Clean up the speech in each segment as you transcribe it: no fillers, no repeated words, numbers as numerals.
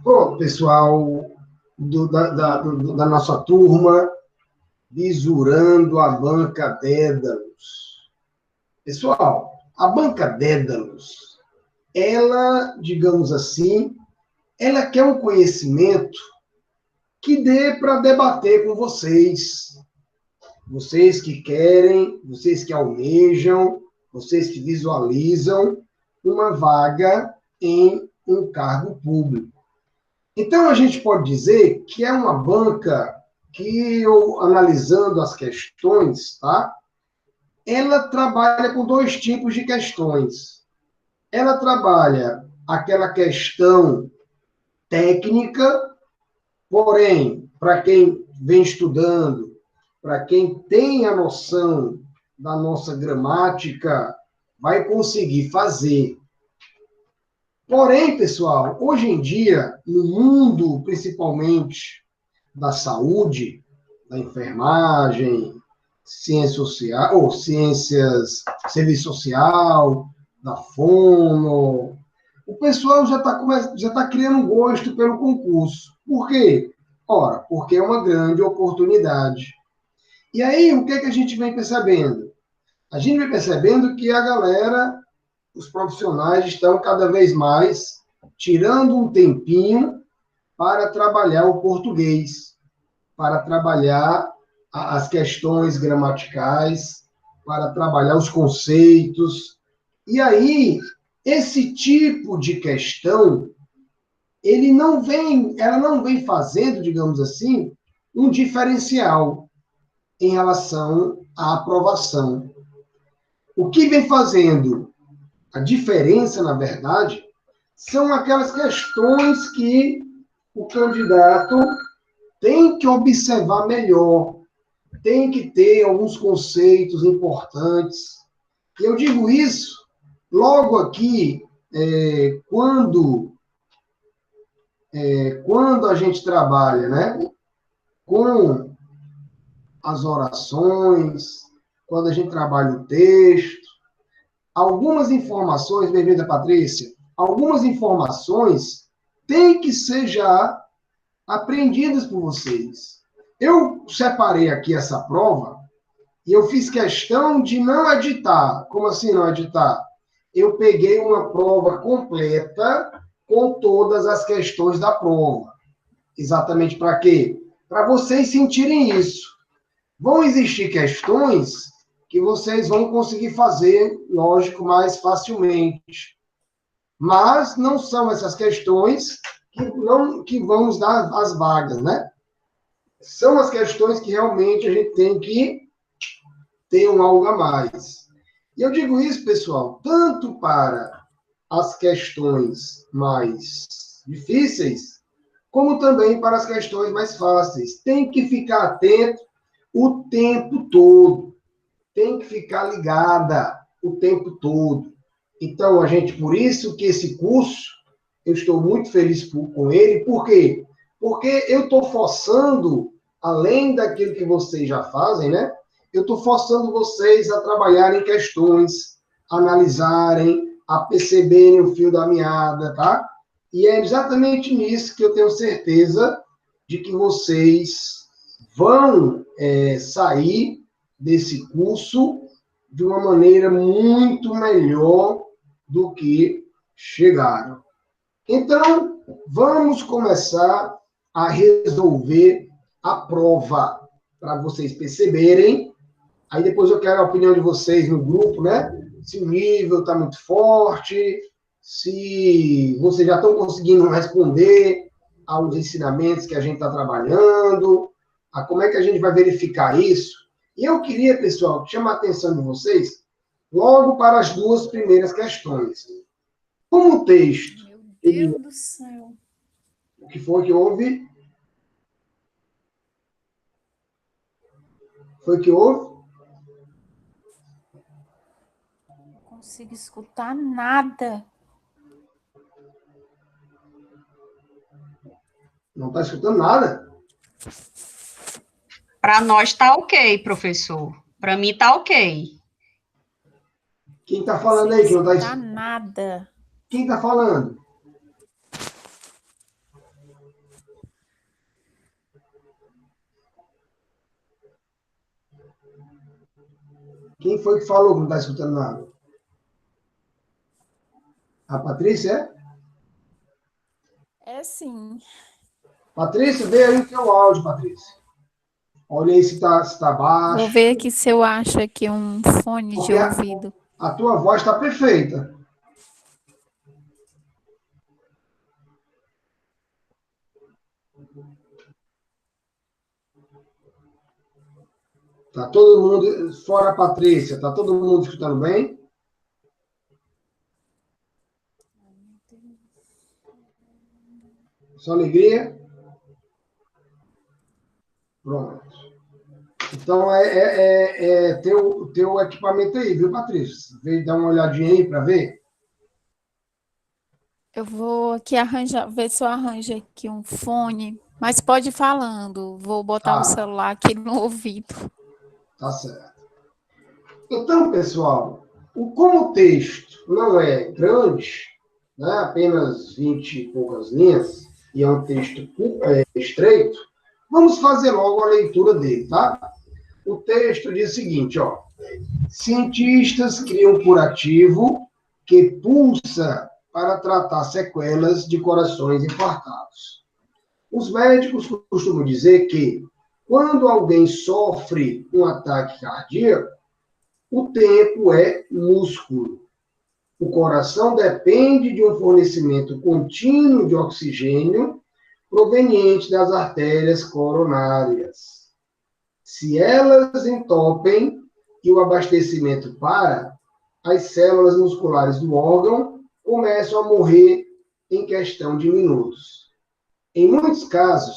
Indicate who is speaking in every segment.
Speaker 1: Pronto, pessoal da nossa turma, visurando a banca Dédalus. Pessoal, a banca Dédalus, ela, digamos assim, ela quer um conhecimento que dê para debater com vocês. Vocês que querem, vocês que almejam, vocês que visualizam uma vaga em um cargo público. Então, a gente pode dizer que é uma banca que, eu, analisando as questões, tá? Ela trabalha com dois tipos de questões. Ela trabalha aquela questão técnica, porém, para quem vem estudando, para quem tem a noção da nossa gramática, vai conseguir fazer. Porém, pessoal, hoje em dia, no mundo, principalmente da saúde, da enfermagem, ciência social, ou ciências, serviço social, da fono, o pessoal já tá criando um gosto pelo concurso. Por quê? Ora, porque é uma grande oportunidade. E aí, o que é que a gente vem percebendo? A gente vem percebendo que a galera, os profissionais estão cada vez mais tirando um tempinho para trabalhar o português, para trabalhar as questões gramaticais, para trabalhar os conceitos. E aí, esse tipo de questão, ela não vem fazendo, digamos assim, um diferencial em relação à aprovação. O que vem fazendo a diferença, na verdade, são aquelas questões que o candidato tem que observar melhor, tem que ter alguns conceitos importantes. E eu digo isso logo aqui, quando a gente trabalha, né, com as orações, quando a gente trabalha o texto, algumas informações, bem-vinda, Patrícia, algumas informações têm que ser já aprendidas por vocês. Eu separei aqui essa prova e eu fiz questão de não editar. Como assim não editar? Eu peguei uma prova completa com todas as questões da prova. Exatamente para quê? Para vocês sentirem isso. Vão existir questões que vocês vão conseguir fazer, lógico, mais facilmente. Mas não são essas questões que vão nos dar as vagas, né? São as questões que realmente a gente tem que ter um algo a mais. E eu digo isso, pessoal, tanto para as questões mais difíceis, como também para as questões mais fáceis. Tem que ficar atento o tempo todo. Tem que ficar ligada o tempo todo. Então, por isso que esse curso, eu estou muito feliz com ele. Por quê? Porque eu estou forçando, além daquilo que vocês já fazem, né? Eu estou forçando vocês a trabalharem questões, analisarem, a perceberem o fio da meada, tá? E é exatamente nisso que eu tenho certeza de que vocês vão sair desse curso de uma maneira muito melhor do que chegaram. Então, vamos começar a resolver a prova, para vocês perceberem. Aí depois eu quero a opinião de vocês no grupo, né? Se o nível está muito forte, se vocês já estão conseguindo responder aos ensinamentos que a gente está trabalhando, como é que a gente vai verificar isso. E eu queria, pessoal, chamar a atenção de vocês logo para as duas primeiras questões. Como o texto...
Speaker 2: Meu Deus do céu.
Speaker 1: O que foi que houve? Foi que houve?
Speaker 2: Não consigo escutar nada.
Speaker 1: Não está escutando nada?
Speaker 3: Para nós está ok, professor. Para mim está ok.
Speaker 1: Quem está falando aí? Que não
Speaker 2: está nada.
Speaker 1: Quem está falando? Quem foi que falou que não está escutando nada? A Patrícia,
Speaker 2: É sim.
Speaker 1: Patrícia, vê aí o teu áudio, Patrícia. Olha aí se tá
Speaker 2: Vou
Speaker 1: baixo.
Speaker 2: ver aqui se eu acho aqui um fone de
Speaker 1: Porque
Speaker 2: ouvido.
Speaker 1: a tua voz está perfeita. Tá todo mundo, fora a Patrícia, tá todo mundo escutando bem? Só alegria? Pronto. Então, teu equipamento aí, viu, Patrícia? Veio dar uma olhadinha aí para ver?
Speaker 2: Eu vou aqui arranjar, ver se eu arranjo aqui um fone. Mas pode ir falando. Vou botar o
Speaker 1: Tá,
Speaker 2: celular aqui no ouvido.
Speaker 1: tá certo. Então, pessoal, como o texto não é grande, né, apenas 20 e poucas linhas, e é um texto estreito, vamos fazer logo a leitura dele, tá? O texto diz o seguinte, ó. Cientistas criam um curativo que pulsa para tratar sequelas de corações infartados. Os médicos costumam dizer que, quando alguém sofre um ataque cardíaco, o tempo é músculo. O coração depende de um fornecimento contínuo de oxigênio proveniente das artérias coronárias. Se elas entopem e o abastecimento para, as células musculares do órgão começam a morrer em questão de minutos. Em muitos casos,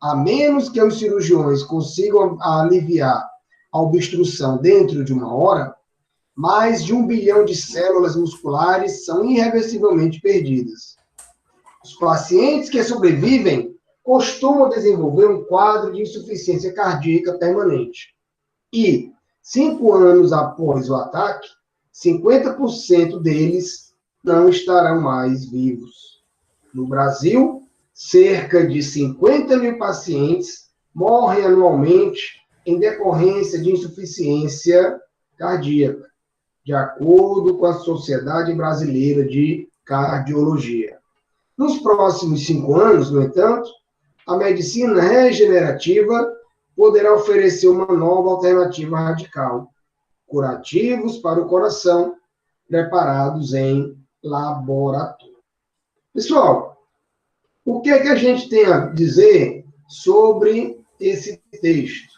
Speaker 1: a menos que os cirurgiões consigam aliviar a obstrução dentro de uma hora, mais de 1 bilhão de células musculares são irreversivelmente perdidas. Os pacientes que sobrevivem costumam desenvolver um quadro de insuficiência cardíaca permanente. E, 5 anos após o ataque, 50% deles não estarão mais vivos. No Brasil, cerca de 50 mil pacientes morrem anualmente em decorrência de insuficiência cardíaca, de acordo com a Sociedade Brasileira de Cardiologia. Nos próximos 5 anos, no entanto, a medicina regenerativa poderá oferecer uma nova alternativa radical, curativos para o coração, preparados em laboratório. Pessoal, o que é que a gente tem a dizer sobre esse texto?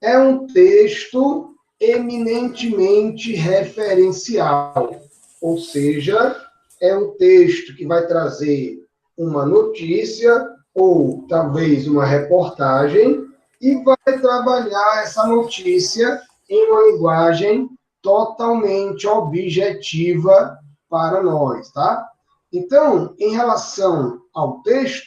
Speaker 1: É um texto eminentemente referencial, ou seja, é um texto que vai trazer uma notícia ou talvez uma reportagem e vai trabalhar essa notícia em uma linguagem totalmente objetiva para nós, tá? Então, em relação ao texto,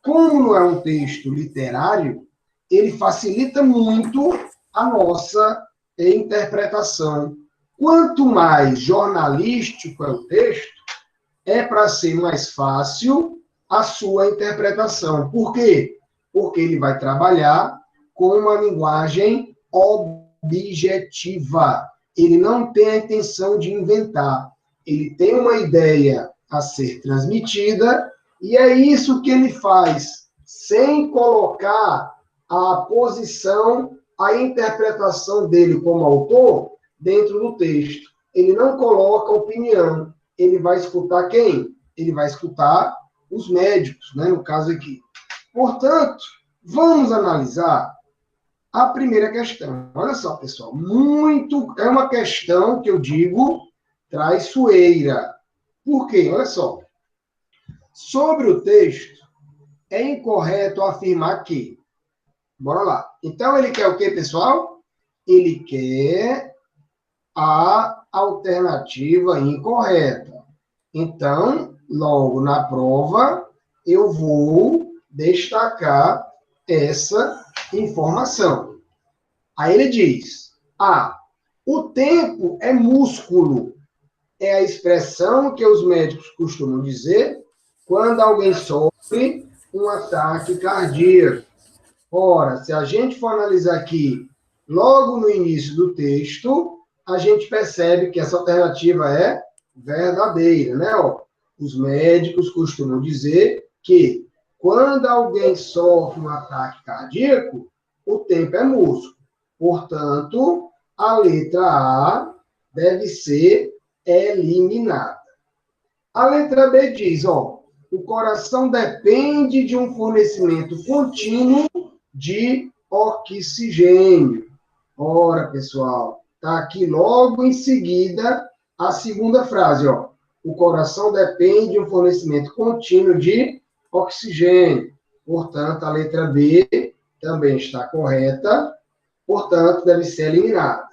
Speaker 1: como não é um texto literário, ele facilita muito a nossa interpretação. Quanto mais jornalístico é o texto, é para ser mais fácil a sua interpretação. Por quê? Porque ele vai trabalhar com uma linguagem objetiva. Ele não tem a intenção de inventar. Ele tem uma ideia a ser transmitida e é isso que ele faz, sem colocar a posição, a interpretação dele como autor dentro do texto. Ele não coloca opinião. Ele vai escutar quem? Ele vai escutar os médicos, né, no caso aqui. Portanto, vamos analisar a primeira questão. Olha só, pessoal, é uma questão que eu digo traiçoeira. Por quê? Olha só. Sobre o texto, é incorreto afirmar que. Bora lá. Então, ele quer o quê, pessoal? Ele quer a alternativa incorreta. Então, logo na prova, eu vou destacar essa informação. Aí ele diz: o tempo é músculo. É a expressão que os médicos costumam dizer quando alguém sofre um ataque cardíaco. Ora, se a gente for analisar aqui logo no início do texto, a gente percebe que essa alternativa é verdadeira, né? Ó, os médicos costumam dizer que quando alguém sofre um ataque cardíaco, o tempo é músculo. Portanto, a letra A deve ser eliminada. A letra B diz, ó, o coração depende de um fornecimento contínuo de oxigênio. Ora, pessoal, está aqui logo em seguida a segunda frase, ó. O coração depende de um fornecimento contínuo de oxigênio. Portanto, a letra B também está correta, portanto, deve ser eliminada.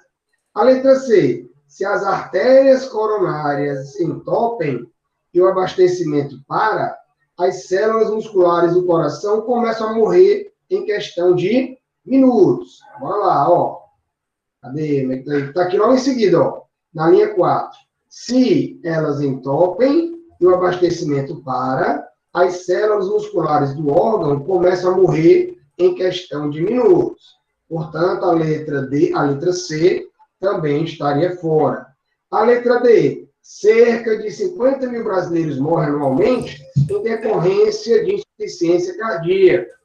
Speaker 1: A letra C, se as artérias coronárias se entopem e o abastecimento para, as células musculares do coração começam a morrer em questão de minutos. Bora lá, ó. Cadê? Está aqui logo em seguida, ó. Na linha 4. Se elas entopem e o abastecimento para, as células musculares do órgão começam a morrer em questão de minutos. Portanto, a letra D, a letra C também estaria fora. A letra D, cerca de 50 mil brasileiros morrem anualmente em decorrência de insuficiência cardíaca.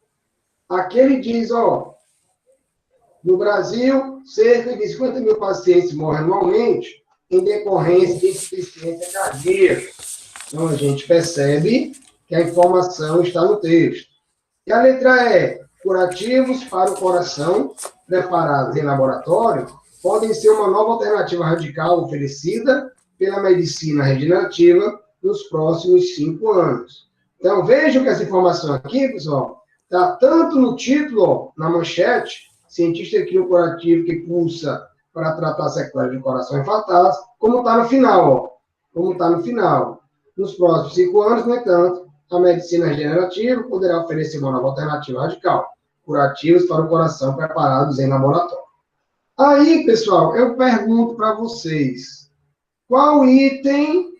Speaker 1: Aqui ele diz, ó, no Brasil, cerca de 50 mil pacientes morrem anualmente em decorrência de insuficiência cardíaca. Então, a gente percebe que a informação está no texto. E a letra E, curativos para o coração, preparados em laboratório, podem ser uma nova alternativa radical oferecida pela medicina regenerativa nos próximos 5 anos. Então, vejam que essa informação aqui, pessoal, está tanto no título, ó, na manchete, cientista cria um curativo que pulsa para tratar sequelas de coração infartadas, como está no final, ó. Como está no final. Nos próximos 5 anos, no entanto, a medicina regenerativa poderá oferecer uma nova alternativa radical, curativos para o coração preparados em laboratório. Aí, pessoal, eu pergunto para vocês, qual item,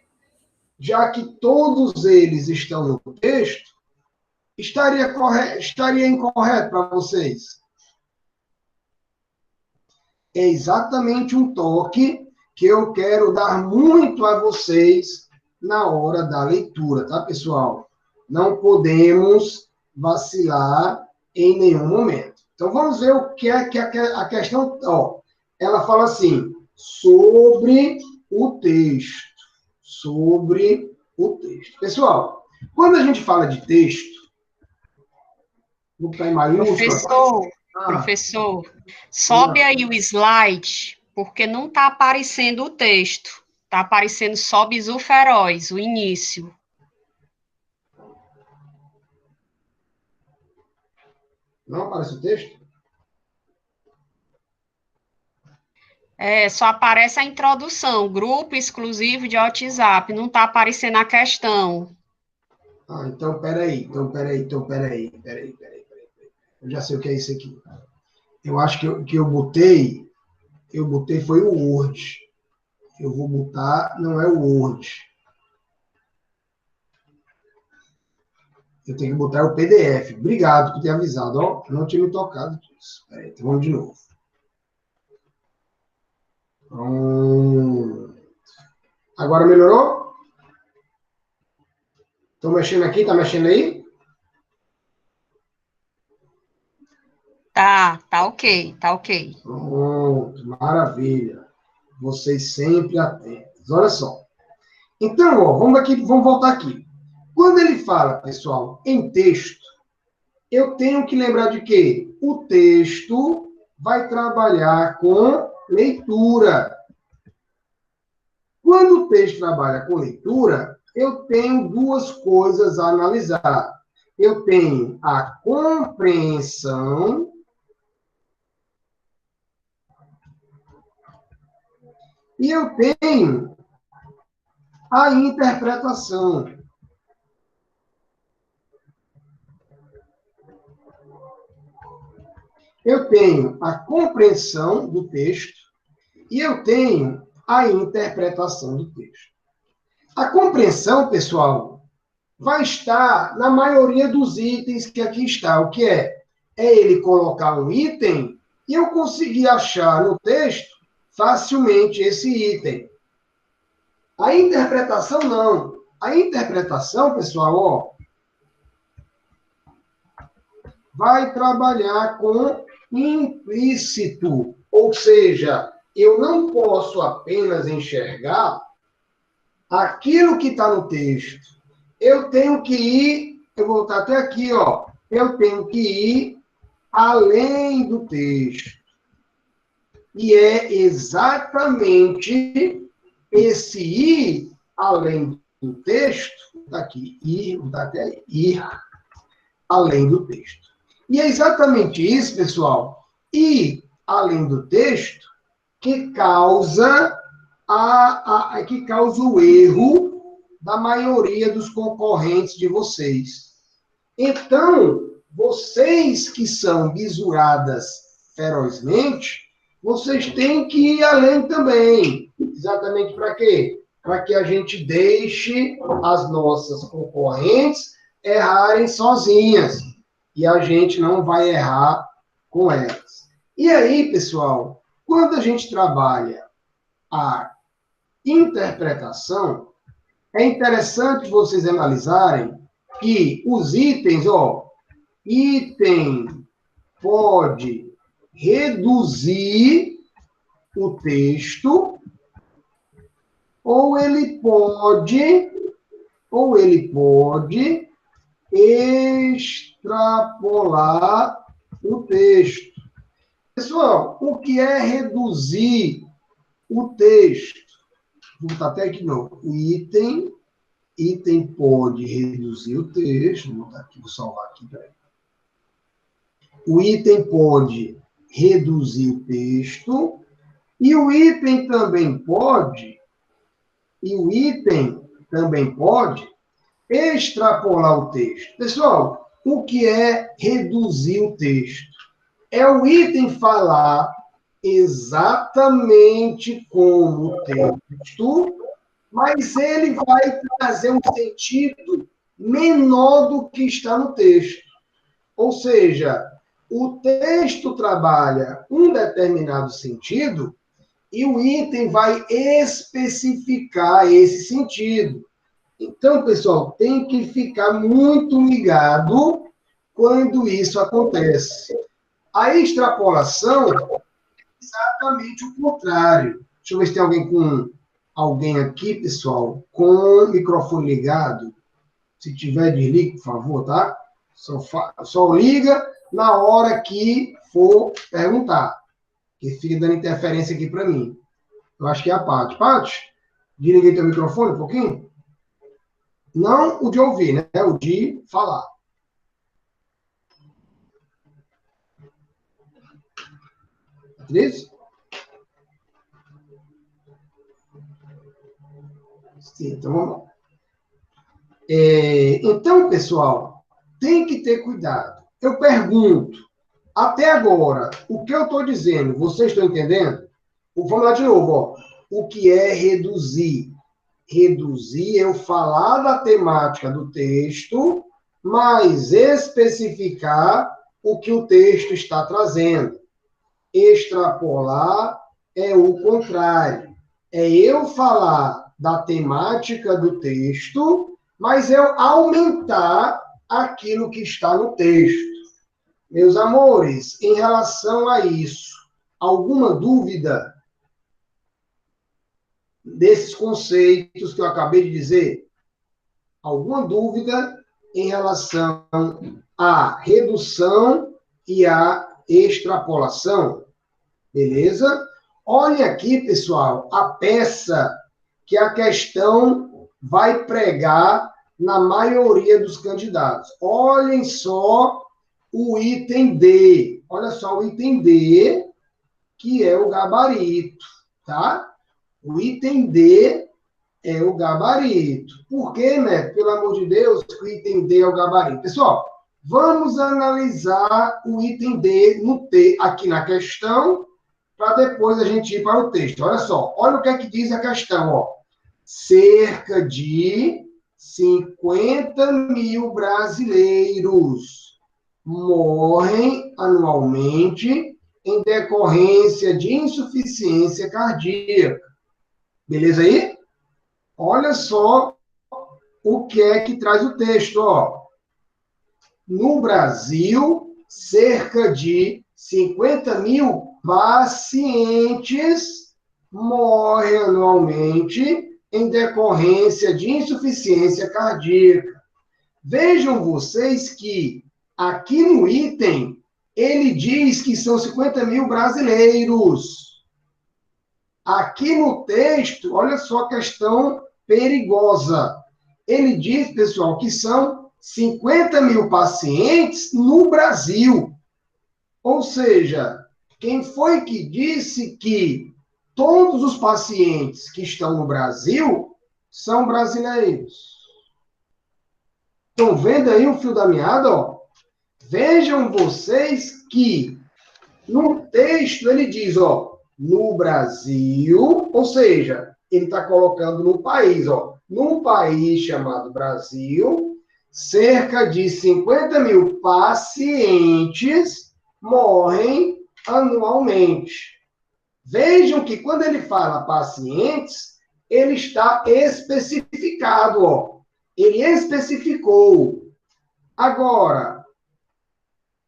Speaker 1: já que todos eles estão no texto, estaria incorreto para vocês? É exatamente um toque que eu quero dar muito a vocês na hora da leitura, tá, pessoal? Não podemos vacilar em nenhum momento. Então, vamos ver o que é que a questão... Ó, ela fala assim, sobre o texto. Sobre o texto. Pessoal, quando a gente fala de texto, não está em maiúsculo...
Speaker 3: Professor, sobe aí o slide, porque não está aparecendo o texto. Está aparecendo só Bizu Feroz, o início.
Speaker 1: Não aparece o texto?
Speaker 3: Só aparece a introdução, grupo exclusivo de WhatsApp, não está aparecendo a questão.
Speaker 1: Então, peraí. Eu já sei o que é isso aqui. Eu acho que eu botei foi o Word. Eu vou botar, não é o Word. Eu tenho que botar o PDF. Obrigado por ter avisado, ó. Eu não tinha me tocado disso. Peraí, então vamos de novo. Pronto. Agora melhorou? Estou mexendo aqui, tá mexendo aí?
Speaker 3: Tá ok, tá ok.
Speaker 1: Pronto, maravilha. Vocês sempre atentos. Olha só. Então, ó, vamos voltar aqui. Quando ele fala, pessoal, em texto, eu tenho que lembrar de que o texto vai trabalhar com leitura. Quando o texto trabalha com leitura, eu tenho duas coisas a analisar. Eu tenho a compreensão e eu tenho a interpretação. Eu tenho a compreensão do texto e eu tenho a interpretação do texto. A compreensão, pessoal, vai estar na maioria dos itens que aqui está. O que é? É ele colocar um item E eu consegui achar no texto facilmente esse item. A interpretação, não. A interpretação, pessoal, ó, vai trabalhar com implícito. Ou seja, eu não posso apenas enxergar aquilo que está no texto. Eu tenho que ir, eu vou voltar até aqui, ó. Eu tenho que ir além do texto. E é exatamente esse ir além do texto, está aqui, ir além do texto. E é exatamente isso, pessoal, ir além do texto que causa o erro da maioria dos concorrentes de vocês. Então, vocês que são bisuradas ferozmente, vocês têm que ir além também. Exatamente para quê? Para que a gente deixe as nossas concorrentes errarem sozinhas. E a gente não vai errar com elas. E aí, pessoal, quando a gente trabalha a interpretação, é interessante vocês analisarem que os itens, ó, item pode reduzir o texto, ou ele pode extrapolar o texto. Pessoal, o que é reduzir o texto? Vou botar até aqui de novo. O item pode reduzir o texto. Vou botar aqui, vou salvar aqui, peraí. O item pode reduzir o texto e o item também pode extrapolar o texto. Pessoal, o que é reduzir o texto? É o item falar exatamente como o texto, mas ele vai trazer um sentido menor do que está no texto. Ou seja, o texto trabalha um determinado sentido e o item vai especificar esse sentido. Então, pessoal, tem que ficar muito ligado quando isso acontece. A extrapolação é exatamente o contrário. Deixa eu ver se tem alguém aqui, pessoal, com o microfone ligado. Se tiver, desligue, por favor, tá? Só liga na hora que for perguntar. Que fica dando interferência aqui para mim. Eu acho que é a Paty. Paty, desliguei teu microfone um pouquinho? Não o de ouvir, né? O de falar. Beatriz? Sim, então vamos lá. Então, pessoal, tem que ter cuidado. Eu pergunto, até agora, o que eu estou dizendo, vocês estão entendendo? Vamos lá de novo, ó. O que é reduzir? Reduzir é eu falar da temática do texto, mas especificar o que o texto está trazendo. Extrapolar é o contrário. É eu falar da temática do texto, mas eu aumentar aquilo que está no texto. Meus amores, em relação a isso, alguma dúvida desses conceitos que eu acabei de dizer? Alguma dúvida em relação à redução e à extrapolação? Beleza? Olhem aqui, pessoal, a peça que a questão vai pregar na maioria dos candidatos. Olhem só o item D. Olha só o item D, que é o gabarito, tá? O item D é o gabarito. Por quê, né? Pelo amor de Deus, o item D é o gabarito. Pessoal, vamos analisar o item D aqui na questão, para depois a gente ir para o texto. Olha só, olha o que é que diz a questão, ó. Cerca de 50 mil brasileiros morrem anualmente em decorrência de insuficiência cardíaca. Beleza aí? Olha só o que é que traz o texto, ó. No Brasil, cerca de 50 mil pacientes morrem anualmente em decorrência de insuficiência cardíaca. Vejam vocês que aqui no item ele diz que são 50 mil brasileiros. Aqui no texto, olha só a questão perigosa. Ele diz, pessoal, que são 50 mil pacientes no Brasil. Ou seja, quem foi que disse que todos os pacientes que estão no Brasil são brasileiros? Estão vendo aí o fio da meada? Ó? Vejam vocês que no texto ele diz, ó, no Brasil, ou seja, ele está colocando no país, ó, num país chamado Brasil, cerca de 50 mil pacientes morrem anualmente. Vejam que quando ele fala pacientes, ele está especificado, ó. Ele especificou. Agora,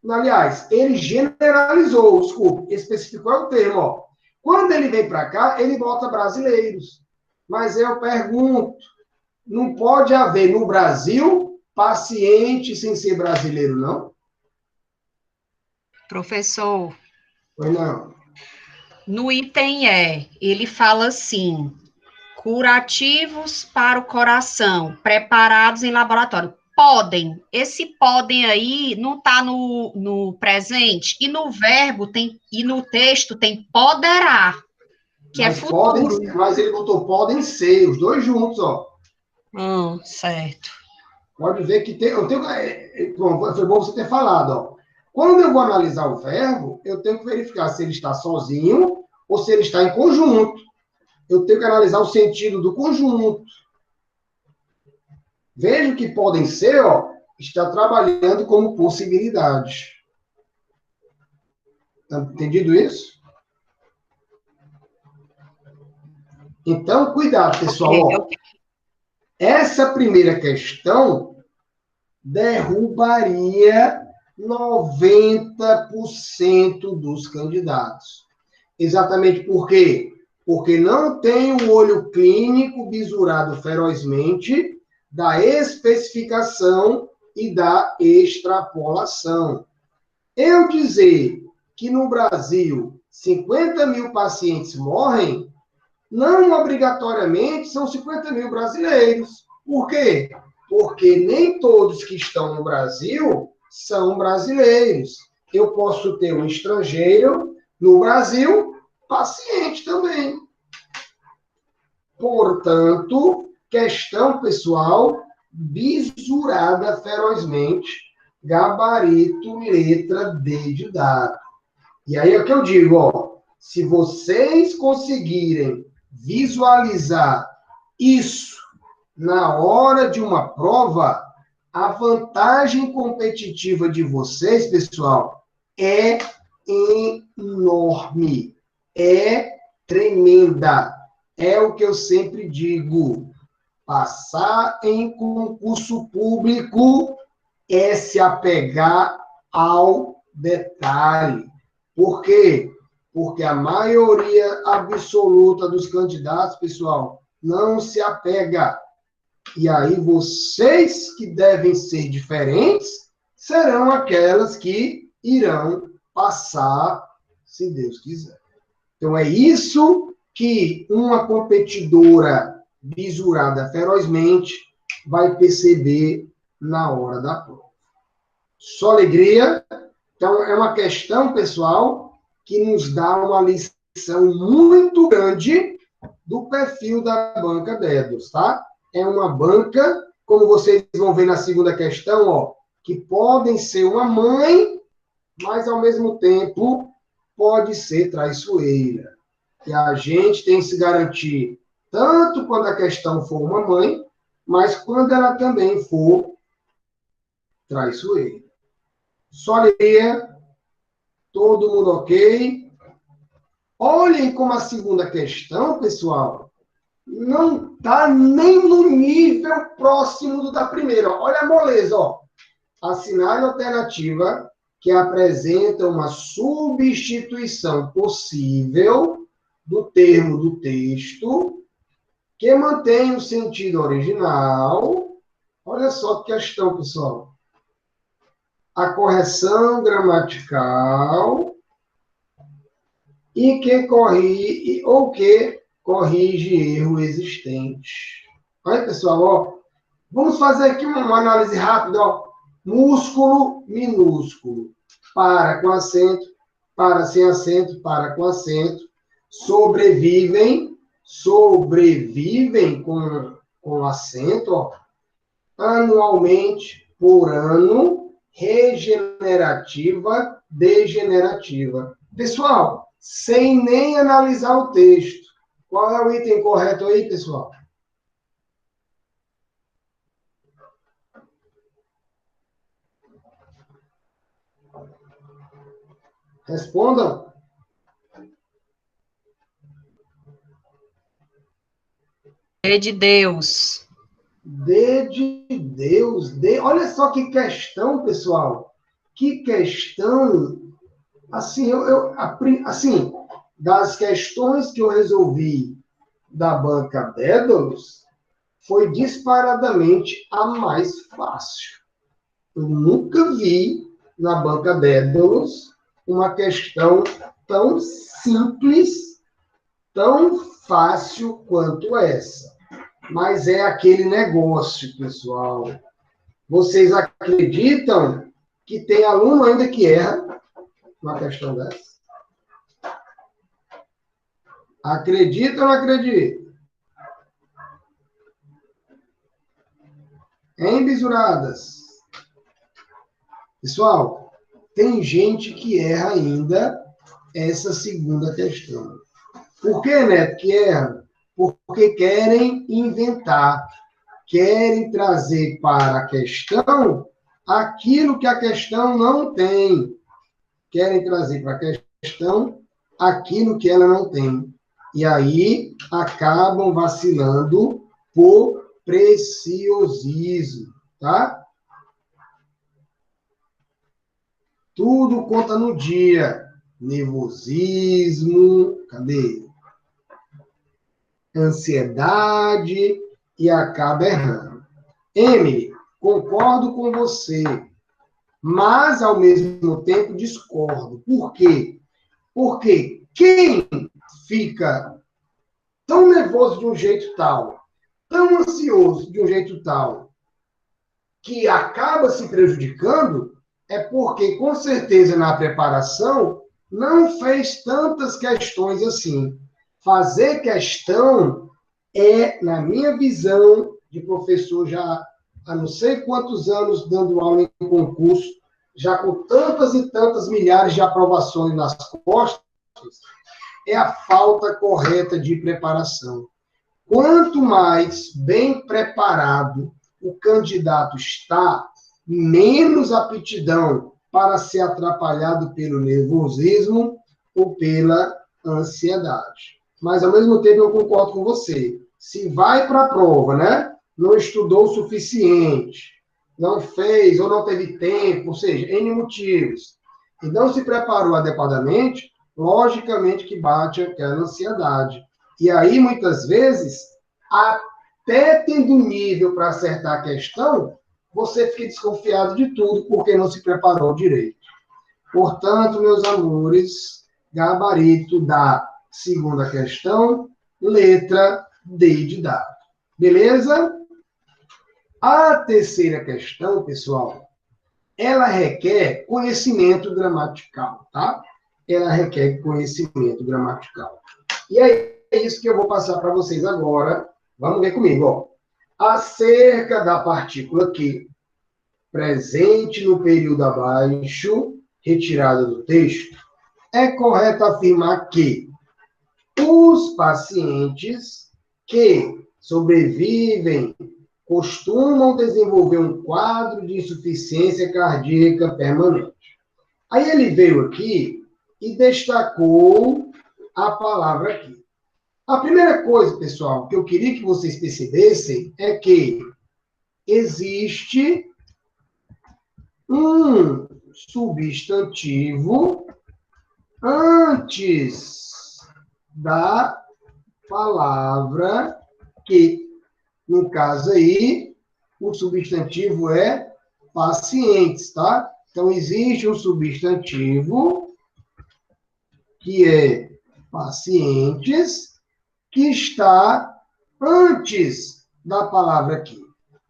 Speaker 1: aliás, ele generalizou, desculpe, especificou é o termo, ó. Quando ele vem para cá, ele bota brasileiros. Mas eu pergunto, não pode haver no Brasil paciente sem ser brasileiro, não?
Speaker 3: Professor,
Speaker 1: Pois não.
Speaker 3: no item ele fala assim, curativos para o coração, preparados em laboratório. Podem, esse podem aí não está no presente, e no verbo tem, e no texto tem poderá, que é
Speaker 1: Mas
Speaker 3: futuro.
Speaker 1: mas ele botou podem ser, os dois juntos, ó.
Speaker 3: Certo.
Speaker 1: Pode ver que tem. Foi bom você ter falado, ó. Quando eu vou analisar o verbo, eu tenho que verificar se ele está sozinho ou se ele está em conjunto. Eu tenho que analisar o sentido do conjunto. Vejo que podem ser, ó, está trabalhando como possibilidade. Tá entendido isso? Então, cuidado, pessoal. Ó. Essa primeira questão derrubaria 90% dos candidatos. Exatamente por quê? Porque não tem um olho clínico bisurado ferozmente da especificação e da extrapolação. Eu dizer que no Brasil 50 mil pacientes morrem, não obrigatoriamente são 50 mil brasileiros. Por quê? Porque nem todos que estão no Brasil são brasileiros. Eu posso ter um estrangeiro no Brasil, paciente também. Portanto, questão pessoal, bisurada ferozmente, gabarito, letra D de dado. E aí é o que eu digo, ó, se vocês conseguirem visualizar isso na hora de uma prova, a vantagem competitiva de vocês, pessoal, é enorme, é tremenda. É o que eu sempre digo. Passar em concurso público é se apegar ao detalhe. Por quê? Porque a maioria absoluta dos candidatos, pessoal, não se apega. E aí vocês que devem ser diferentes serão aquelas que irão passar, se Deus quiser. Então é isso que uma competidora bisurada ferozmente vai perceber na hora da prova. Só alegria. Então, é uma questão, pessoal, que nos dá uma lição muito grande do perfil da banca Dedos, tá? É uma banca, como vocês vão ver na segunda questão, ó, que podem ser uma mãe, mas, ao mesmo tempo, pode ser traiçoeira. E a gente tem que se garantir, tanto quando a questão for uma mãe, mas quando ela também for traiçoeira. Só alegria. Todo mundo ok? Olhem como a segunda questão, pessoal, não está nem no nível próximo do da primeira. Olha a moleza, ó. Assinale a alternativa que apresenta uma substituição possível do termo do texto que mantém o sentido original. Olha só que questão, pessoal. A correção gramatical e que corrige erro existente. Olha, pessoal, ó. Vamos fazer aqui uma análise rápida, ó. Músculo minúsculo. Para com acento, para sem acento, para com acento. Sobrevivem com acento, ó. Anualmente, por ano, regenerativa, degenerativa. Pessoal, sem nem analisar o texto, qual é o item correto aí, pessoal? Respondam.
Speaker 3: D de Deus.
Speaker 1: D de Deus. Olha só que questão, pessoal. Que questão. Assim, assim, das questões que eu resolvi da banca Dédalus, foi disparadamente a mais fácil. Eu nunca vi na banca Dédalus uma questão tão simples, tão fácil quanto essa. Mas é aquele negócio, pessoal. Vocês acreditam que tem aluno ainda que erra uma questão dessa? Acredita ou não acredita? Hein, bisuradas? Pessoal, tem gente que erra ainda essa segunda questão. Por que, Neto, que erra? Porque querem inventar, querem trazer para a questão aquilo que a questão não tem. Querem trazer para a questão aquilo que ela não tem. E aí acabam vacilando por preciosismo, tá? Tudo conta no dia. Nervosismo, cadê? Ansiedade, e acaba errando. Emily, concordo com você, mas, ao mesmo tempo, discordo. Por quê? Porque quem fica tão nervoso de um jeito tal, tão ansioso de um jeito tal, que acaba se prejudicando, é porque, com certeza, na preparação, não fez tantas questões assim. Fazer questão é, na minha visão de professor já há não sei quantos anos dando aula em concurso, já com tantas e tantas milhares de aprovações nas costas, é a falta correta de preparação. Quanto mais bem preparado o candidato está, menos aptidão para ser atrapalhado pelo nervosismo ou pela ansiedade. Mas, ao mesmo tempo, eu concordo com você. Se vai para a prova, né? Não estudou o suficiente, não fez ou não teve tempo, ou seja, N motivos, e não se preparou adequadamente, logicamente que bate aquela ansiedade. E aí, muitas vezes, até tendo nível para acertar a questão, você fica desconfiado de tudo porque não se preparou direito. Portanto, meus amores, gabarito da segunda questão, letra D de dado. Beleza? A terceira questão, pessoal, ela requer conhecimento gramatical, tá? Ela requer conhecimento gramatical. E é isso que eu vou passar para vocês agora. Vamos ver comigo, ó. Acerca da partícula que, presente no período abaixo, retirada do texto, é correto afirmar que os pacientes que sobrevivem costumam desenvolver um quadro de insuficiência cardíaca permanente. Aí ele veio aqui e destacou a palavra aqui. A primeira coisa, pessoal, que eu queria que vocês percebessem é que existe um substantivo antes da palavra que, no caso aí, o substantivo é pacientes, tá? Então, existe um substantivo que é pacientes, que está antes da palavra aqui.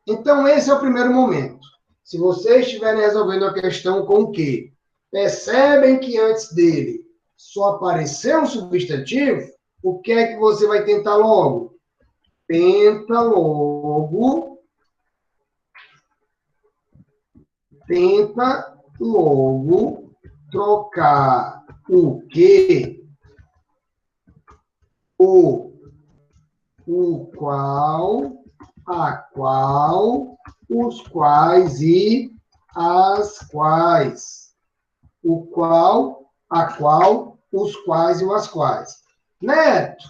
Speaker 1: Então, esse é o primeiro momento. Se vocês estiverem resolvendo a questão com o quê? Percebem que antes dele só apareceu um substantivo, o que é que você vai tentar logo? Tenta logo trocar o que, o qual, a qual, os quais e as quais. O qual, a qual, os quais e as quais. Neto,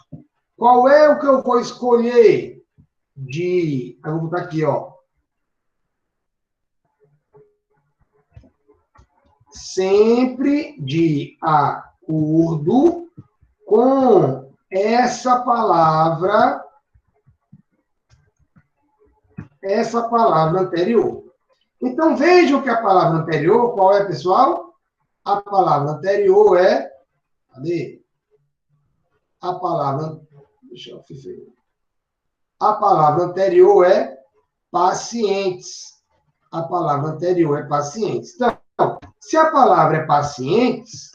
Speaker 1: qual é o que eu vou escolher de... Eu vou botar aqui, ó. Sempre de acordo com essa palavra anterior. Então, vejam que a palavra anterior, qual é, pessoal? A palavra anterior é... Cadê? A palavra... Deixa eu ver. A palavra anterior é pacientes. A palavra anterior é pacientes. Então, se a palavra é pacientes,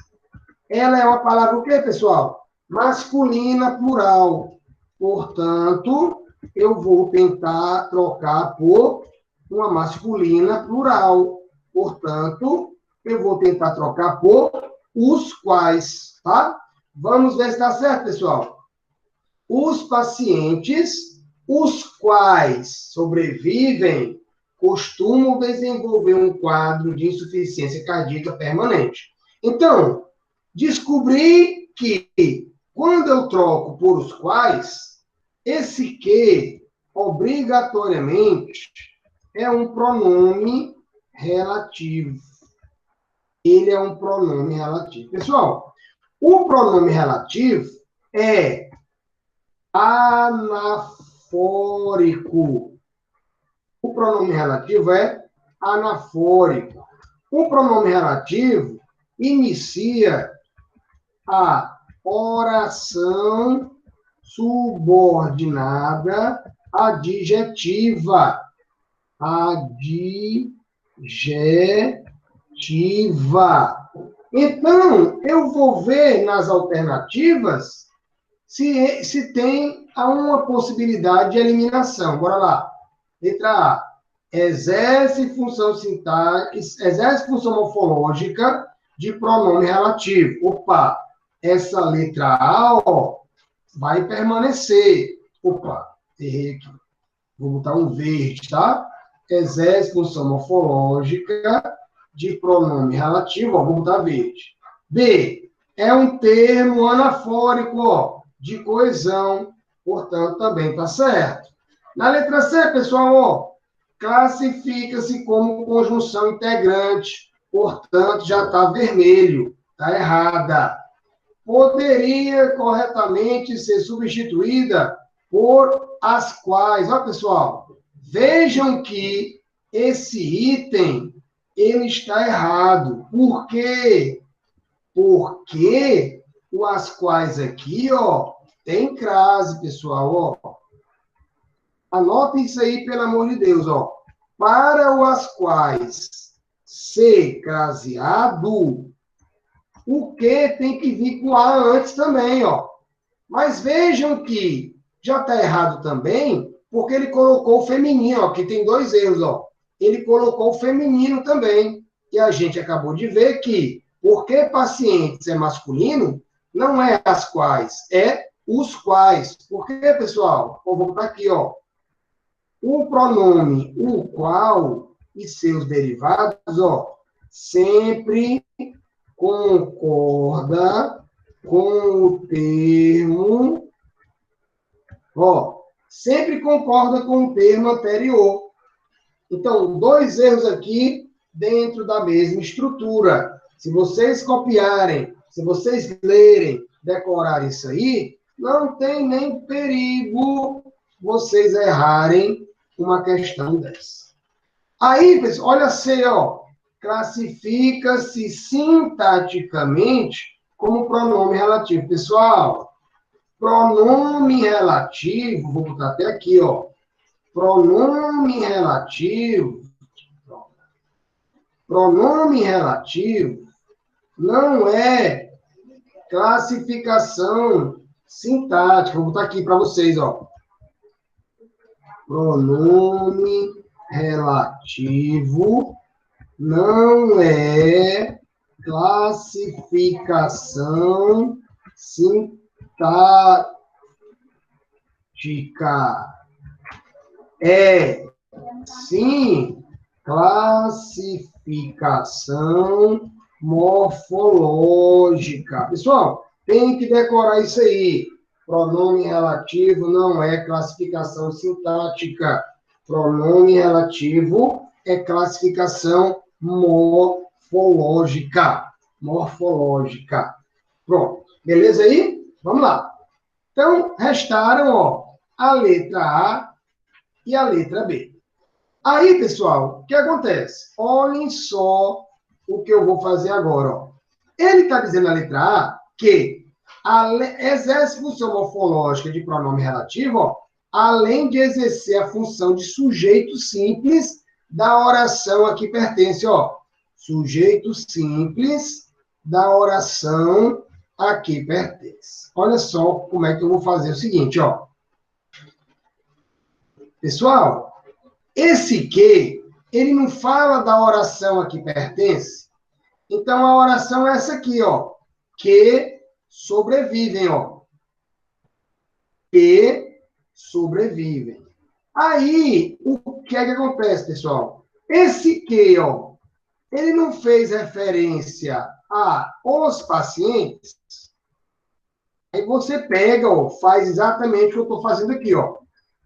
Speaker 1: ela é uma palavra o quê, pessoal? Masculina plural. Portanto, eu vou tentar trocar por uma masculina plural. Portanto, eu vou tentar trocar por os quais, tá? Vamos ver se dá certo, pessoal. Os pacientes, os quais sobrevivem, costumam desenvolver um quadro de insuficiência cardíaca permanente. Então, descobri que, quando eu troco por os quais, esse que, obrigatoriamente, é um pronome relativo. Ele é um pronome relativo. Pessoal, o pronome relativo é anafórico. O pronome relativo é anafórico. O pronome relativo inicia a oração subordinada adjetiva. Adjetiva. Então, eu vou ver nas alternativas se tem uma possibilidade de eliminação. Bora lá. Letra A. Exerce função morfológica de pronome relativo. Opa, essa letra A, ó, vai permanecer. Opa, errei aqui. Vou botar um verde, tá? Exerce função morfológica de pronome relativo, ó, vou botar verde. B. É um termo anafórico, ó, de coesão, portanto, também está certo. Na letra C, pessoal, ó, classifica-se como conjunção integrante, portanto, já está vermelho, está errada. Poderia corretamente ser substituída por as quais. Ó, pessoal, vejam que esse item, ele está errado. Por quê? Porque o as quais aqui, ó, tem crase, pessoal, ó. Anotem isso aí, pelo amor de Deus, ó. Para o as quais ser craseado, o que tem que vir com A antes também, ó. Mas vejam que já está errado também, porque ele colocou o feminino, ó, que tem dois erros, ó. Ele colocou o feminino também. E a gente acabou de ver que, porque pacientes é masculino, não é as quais, é os quais. Por quê, pessoal? Vou botar aqui, ó. O pronome o qual e seus derivados, ó, sempre concorda com o termo, sempre concorda com o termo anterior. Então, 2 erros aqui dentro da mesma estrutura. Se vocês copiarem, se vocês lerem, decorarem isso aí, não tem nem perigo vocês errarem uma questão dessa. Aí, pessoal, olha assim, classifica-se sintaticamente como pronome relativo. Pessoal, pronome relativo, vou botar até aqui, pronome relativo não é classificação sintática. Vou botar aqui para vocês, Pronome relativo não é classificação sintática. É, sim, classificação morfológica. Pessoal, tem que decorar isso aí. Pronome relativo não é classificação sintática. Pronome relativo é classificação morfológica. Morfológica. Pronto. Beleza aí? Vamos lá. Então, restaram, a letra A e a letra B. Aí, pessoal, o que acontece? Olhem só o que eu vou fazer agora, Ele está dizendo na letra A que exerce função morfológica de pronome relativo, além de exercer a função de sujeito simples da oração a que pertence, Sujeito simples da oração a que pertence. Olha só como é que eu vou fazer o seguinte, Pessoal, esse que, ele não fala da oração a que pertence. Então, a oração é essa aqui, que sobrevivem, Que sobrevivem. Aí, o que é que acontece, pessoal? Esse que, ele não fez referência a os pacientes. Aí você pega, faz exatamente o que eu estou fazendo aqui,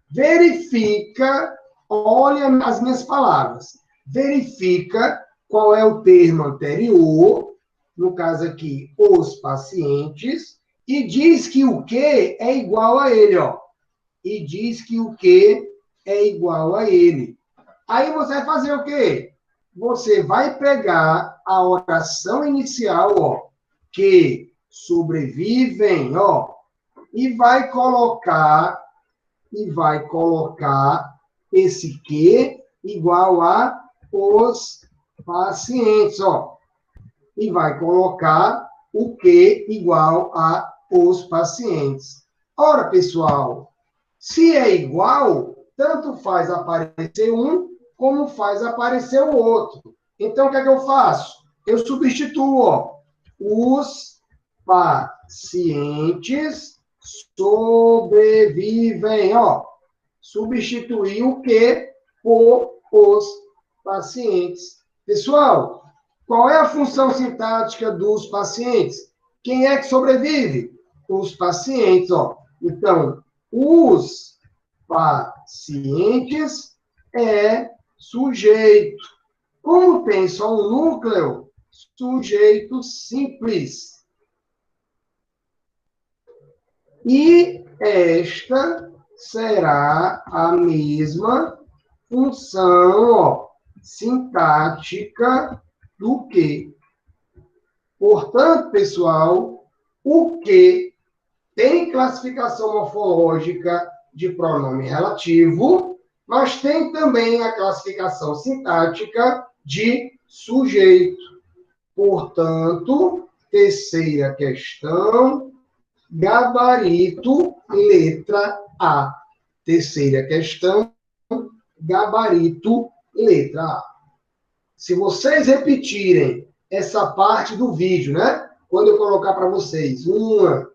Speaker 1: Verifica, olha as minhas palavras. Verifica qual é o termo anterior, no caso aqui, os pacientes, e diz que o que é igual a ele, E diz que o que é igual a ele. Aí você vai fazer o quê? Você vai pegar a oração inicial, que sobrevivem, e vai colocar esse que igual a os pacientes, E vai colocar o que igual a os pacientes. Ora, pessoal, se é igual, tanto faz aparecer um, como faz aparecer o outro. Então, o que é que eu faço? Eu substituo, os pacientes sobrevivem, Substituir o que por os pacientes. Pessoal, qual é a função sintática dos pacientes? Quem é que sobrevive? Os pacientes, Então, os pacientes é sujeito. Como tem só um núcleo, sujeito simples. E esta será a mesma função, sintática do que. Portanto, pessoal, o que tem classificação morfológica de pronome relativo, mas tem também a classificação sintática de sujeito. Portanto, terceira questão, gabarito, letra A. Terceira questão, gabarito, letra A. Se vocês repetirem essa parte do vídeo, né? Quando eu colocar para vocês 1,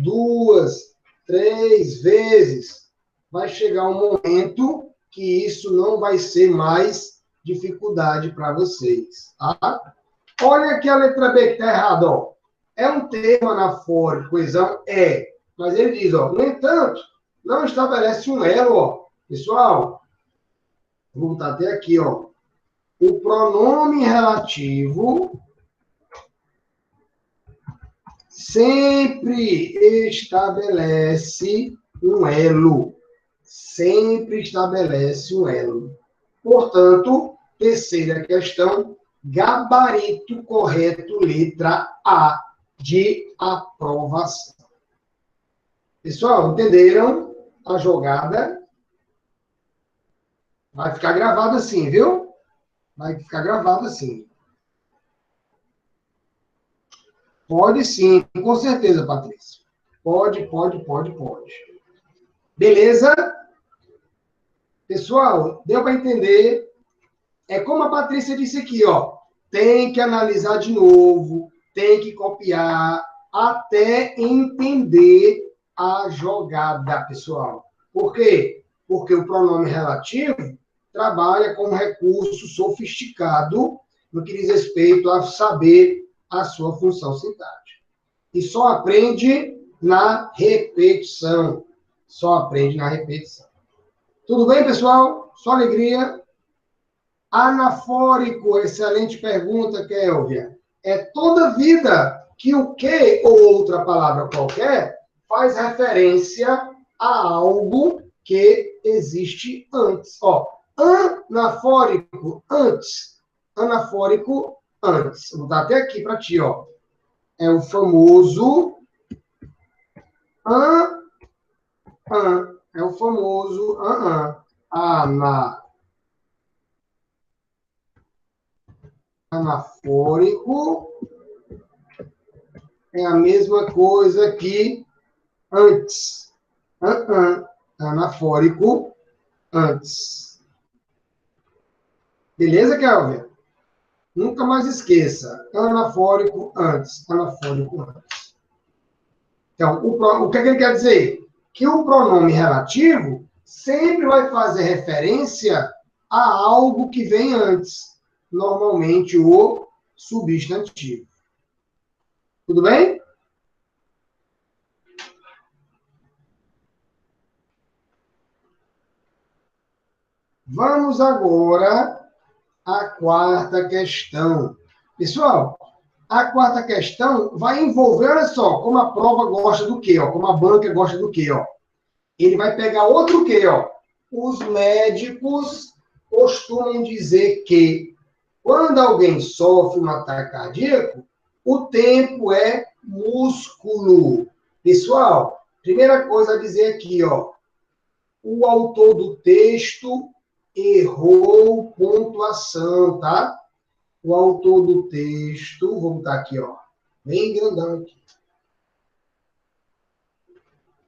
Speaker 1: 2, 3 vezes, vai chegar um momento que isso não vai ser mais dificuldade para vocês, tá? Olha aqui a letra B que está errada, ó. É um termo anafórico, coesão? É. Mas ele diz, ó, no entanto, não estabelece um elo, ó. Pessoal, vou botar até aqui, ó. O pronome relativo sempre estabelece um elo. Sempre estabelece um elo. Portanto, terceira questão, gabarito correto, letra A, de aprovação. Pessoal, entenderam a jogada? Vai ficar gravado assim, viu? Vai ficar gravado assim. Pode sim, com certeza, Patrícia. Pode. Beleza? Pessoal, deu para entender? É como a Patrícia disse aqui, ó. Tem que analisar de novo, tem que copiar, até entender a jogada, pessoal. Por quê? Porque o pronome relativo trabalha com um recurso sofisticado no que diz respeito a saber a sua função sintática. E só aprende na repetição. Só aprende na repetição. Tudo bem, pessoal? Só alegria? Anafórico, excelente pergunta, Kélvia. É toda vida que o que ou outra palavra qualquer faz referência a algo que existe antes. Ó, anafórico, antes. Anafórico, antes. Vou botar até aqui para ti, ó. É o famoso é o famoso anafórico é a mesma coisa que antes. Anafórico antes. Beleza, Kelvin? Nunca mais esqueça. Anafórico antes. Anafórico antes. Então, o que é que ele quer dizer? Que o pronome relativo sempre vai fazer referência a algo que vem antes. Normalmente, o substantivo. Tudo bem? Vamos agora à quarta questão. Pessoal, a quarta questão vai envolver, olha só, como a prova gosta do quê? Ó, como a banca gosta do quê? Ó. Ele vai pegar outro quê? Ó. Os médicos costumam dizer que quando alguém sofre um ataque cardíaco, o tempo é músculo. Pessoal, primeira coisa a dizer aqui, ó. O autor do texto errou pontuação, tá? O autor do texto, vou botar aqui, ó, bem grandão aqui.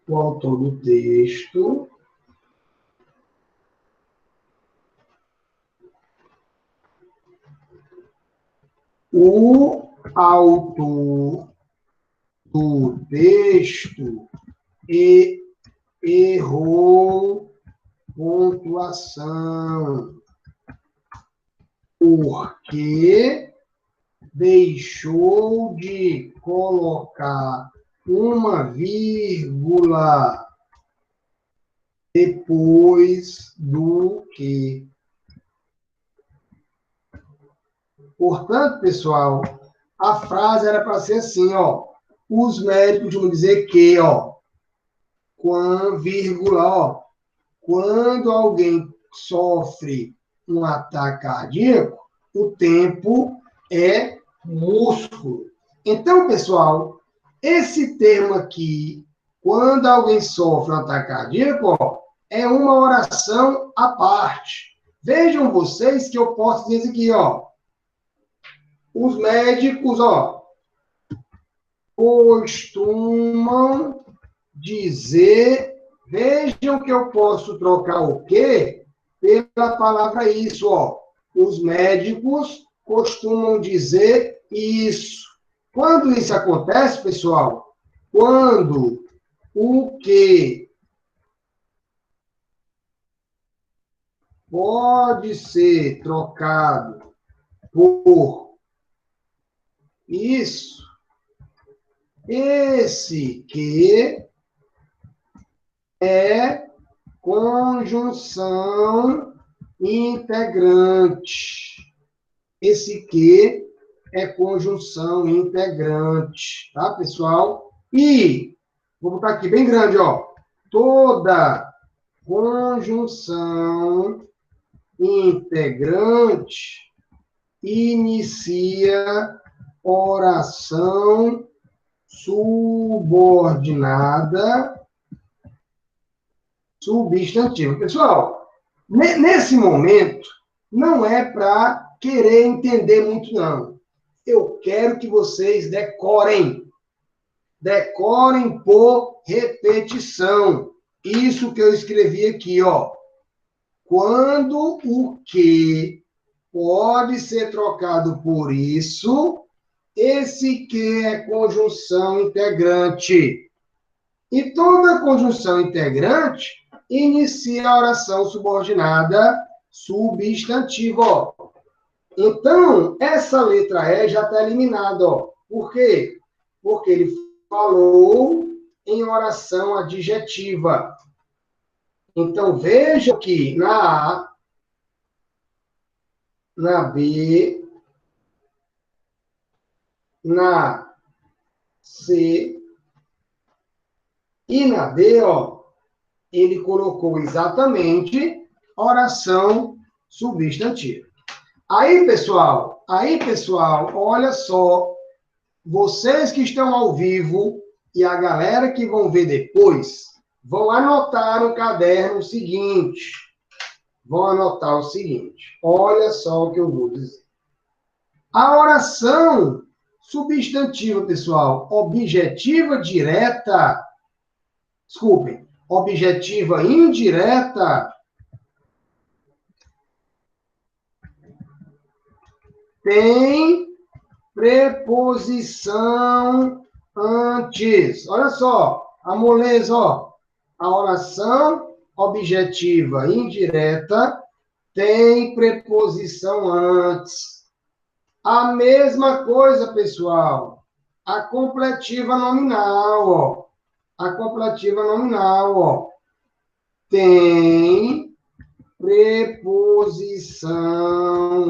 Speaker 1: O autor do texto errou pontuação porque deixou de colocar uma vírgula depois do que. Portanto, pessoal, a frase era para ser assim, ó. Os médicos vão dizer que, ó, com vírgula, ó, quando alguém sofre um ataque cardíaco, o tempo é músculo. Então, pessoal, esse termo aqui, quando alguém sofre um ataque cardíaco, ó, é uma oração à parte. Vejam vocês que eu posso dizer aqui, ó. Os médicos, ó, costumam dizer, vejam que eu posso trocar o quê pela palavra isso, ó. Os médicos costumam dizer isso. Quando isso acontece, pessoal? Quando o que pode ser trocado por Isso. Esse que é conjunção integrante. Esse que é conjunção integrante, tá, pessoal? E, vou botar aqui bem grande, ó. Toda conjunção integrante inicia oração subordinada substantiva. Pessoal, nesse momento, não é para querer entender muito, não. Eu quero que vocês decorem. Decorem por repetição. Isso que eu escrevi aqui, ó. Quando o que pode ser trocado por isso, esse que é conjunção integrante. E toda conjunção integrante inicia a oração subordinada substantiva, ó. Então, essa letra E já está eliminada, ó. Por quê? Porque ele falou em oração adjetiva. Então, veja que na A, na B, na C e na D, ó, ele colocou exatamente oração substantiva. Aí, pessoal, olha só, vocês que estão ao vivo e a galera que vão ver depois, vão anotar no caderno o seguinte. Olha só o que eu vou dizer. A oração substantiva, pessoal, objetiva indireta, tem preposição antes. Olha só, a moleza, ó. A oração objetiva indireta tem preposição antes. A mesma coisa, pessoal. A completiva nominal, ó. Tem preposição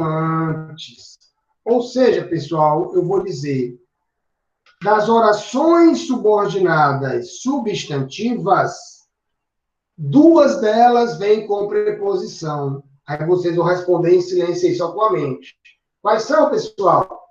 Speaker 1: antes. Ou seja, pessoal, eu vou dizer, das orações subordinadas substantivas, 2 delas vêm com preposição. Aí vocês vão responder em silêncio aí, só com a mente. Quais são, pessoal?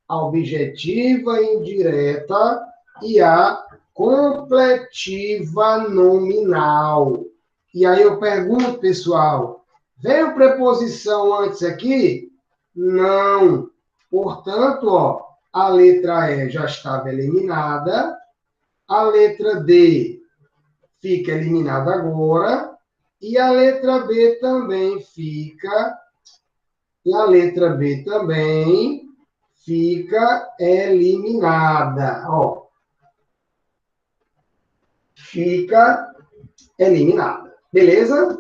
Speaker 1: A objetiva indireta e a completiva nominal. E aí eu pergunto, pessoal, veio preposição antes aqui? Não. Portanto, ó, a letra E já estava eliminada, a letra D fica eliminada agora, e a letra B também fica, eliminada, ó. Fica eliminada. Beleza?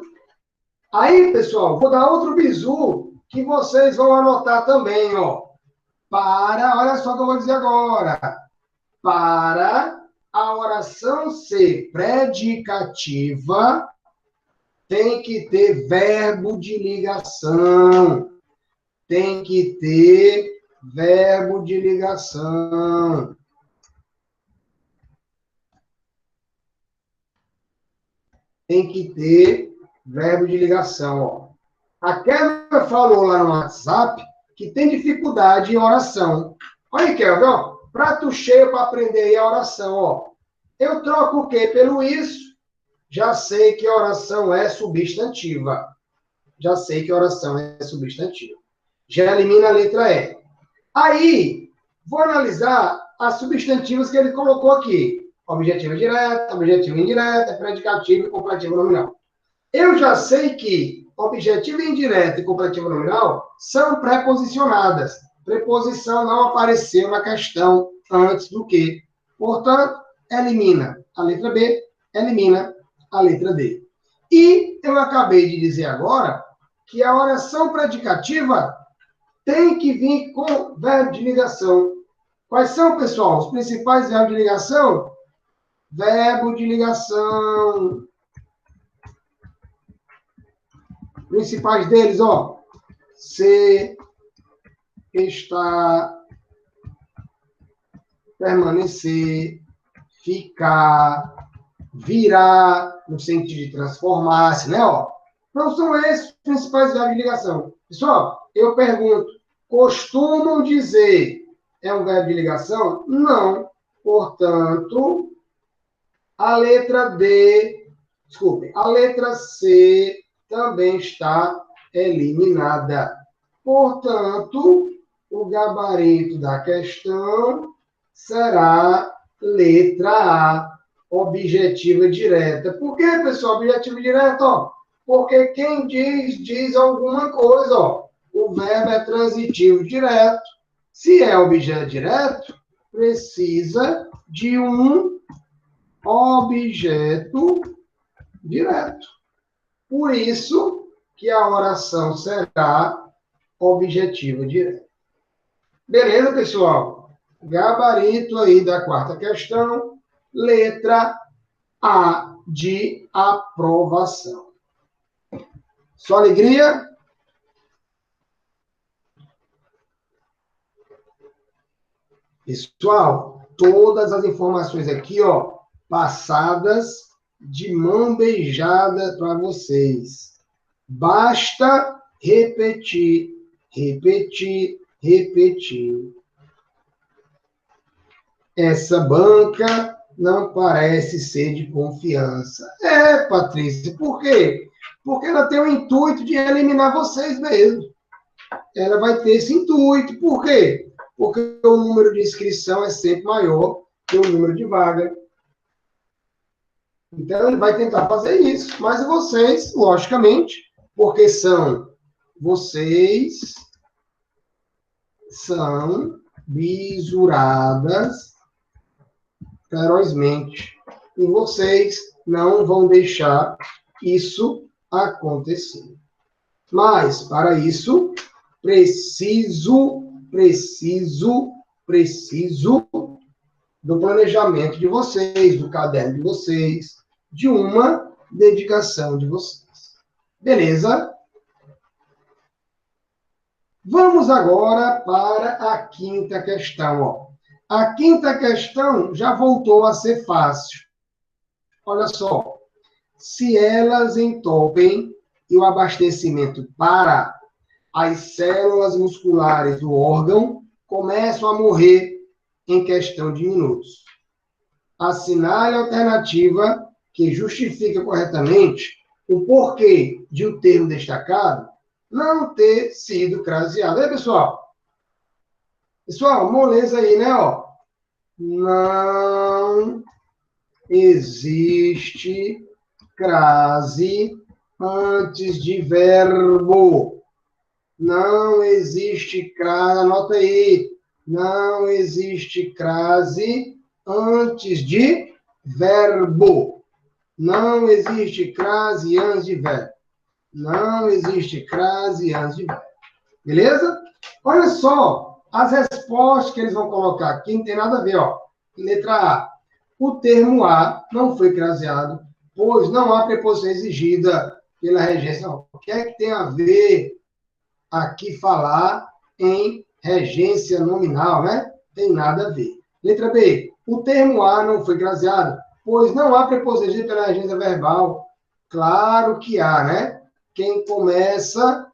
Speaker 1: Aí, pessoal, vou dar outro bizu que vocês vão anotar também, ó. Olha só o que eu vou dizer agora. Para a oração ser predicativa, tem que ter verbo de ligação. Tem que ter verbo de ligação. Ó. A Kevin falou lá no WhatsApp que tem dificuldade em oração. Olha aí, Kevin, ó. Prato cheio para aprender aí a oração, ó. Eu troco o quê? Pelo isso. Já sei que a oração é substantiva. Já elimina a letra E. Aí, vou analisar as substantivas que ele colocou aqui. Objetiva direta, objetiva indireta, predicativo e completivo nominal. Eu já sei que objetiva indireta e completivo nominal são preposicionadas. Preposição não apareceu na questão antes do que. Portanto, elimina a letra B, elimina a letra D. E eu acabei de dizer agora que a oração predicativa tem que vir com verbo de ligação. Quais são, pessoal, os principais verbos de ligação? Verbo de ligação. Principais deles, ó. Ser, estar, permanecer, ficar, virar, no sentido de transformar-se, né? Ó. Então, são esses os principais verbos de ligação. Pessoal, eu pergunto, costumam dizer, é um verbo de ligação? Não. Portanto, a letra D, desculpe, a letra C também está eliminada. Portanto, o gabarito da questão será letra A, objetiva direta. Por que, pessoal, objetiva direta? Ó, porque quem diz, diz alguma coisa. Ó. O verbo é transitivo direto. Se é objeto direto, precisa de um objeto direto. Por isso que a oração será objetiva direta. Beleza, pessoal? Gabarito aí da quarta questão, letra A de aprovação. Só alegria? Pessoal, todas as informações aqui, ó, passadas de mão beijada para vocês. Basta repetir, repetir, repetir. Essa banca não parece ser de confiança. É, Patrícia, por quê? Porque ela tem o intuito de eliminar vocês mesmo. Ela vai ter esse intuito. Por quê? Porque o número de inscrição é sempre maior que o número de vaga. Então, ele vai tentar fazer isso. Mas vocês, logicamente, porque vocês são bisuradas ferozmente. E vocês não vão deixar isso acontecer. Mas, para isso, preciso do planejamento de vocês, do caderno de vocês, de uma dedicação de vocês. Beleza? Vamos agora para a quinta questão. Ó. A quinta questão já voltou a ser fácil. Olha só. Se elas entopem e o abastecimento para, as células musculares do órgão começam a morrer em questão de minutos. Assinale a alternativa que justifica corretamente o porquê de o termo destacado não ter sido craseado. Aí, pessoal? Pessoal, moleza aí, né? Ó. Não existe crase antes de verbo. Não existe crase, anota aí. Não existe crase antes de verbo. Não existe crase antes de verbo. Não existe crase antes de verbo. Beleza? Olha só as respostas que eles vão colocar aqui, não tem nada a ver, ó. Letra A. O termo A não foi craseado, pois não há preposição exigida pela regência. O que é que tem a ver aqui falar em regência nominal, né? Tem nada a ver. Letra B. O termo A não foi craseado, pois não há preposição exigida pela regência verbal. Claro que há, né? Quem começa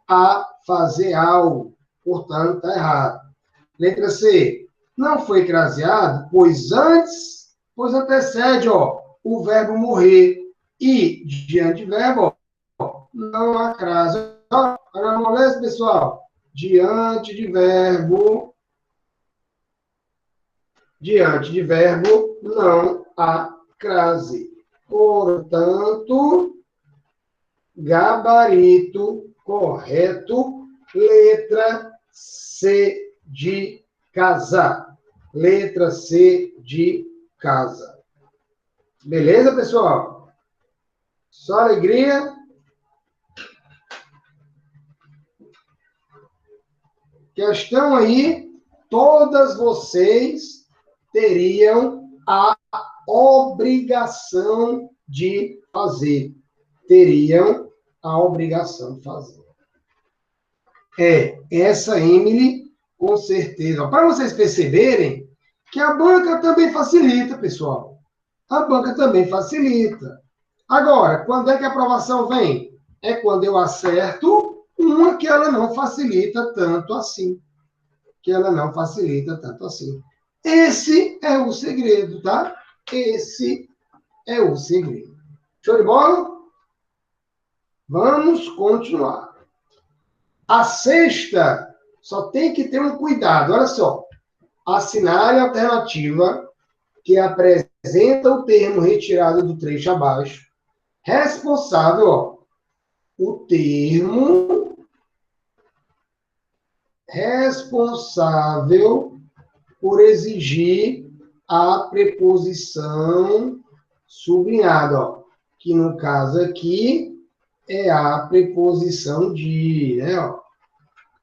Speaker 1: a fazer algo. Portanto, está errado. Letra C. Não foi craseado, pois antecede, ó, o verbo morrer. E, diante do verbo, ó, não há crase. Agora, molesta, pessoal. Diante de verbo, não há crase. Portanto, gabarito correto, letra C de casa. Letra C de casa. Beleza, pessoal? Só alegria? Questão aí todas vocês teriam a obrigação de fazer. Teriam a obrigação de fazer. Essa Emily, com certeza. Para vocês perceberem que a banca também facilita, pessoal. A banca também facilita. Agora, quando é que a aprovação vem? É quando eu acerto uma que ela não facilita tanto assim. Que ela não facilita tanto assim. Esse é o segredo, tá? Esse é o segredo. Show de bola? Vamos continuar. A sexta, só tem que ter um cuidado. Olha só. Assinale a alternativa que apresenta o termo retirado do trecho abaixo. Responsável, ó, o termo responsável por exigir a preposição sublinhada, ó, que no caso aqui é a preposição de, né, ó,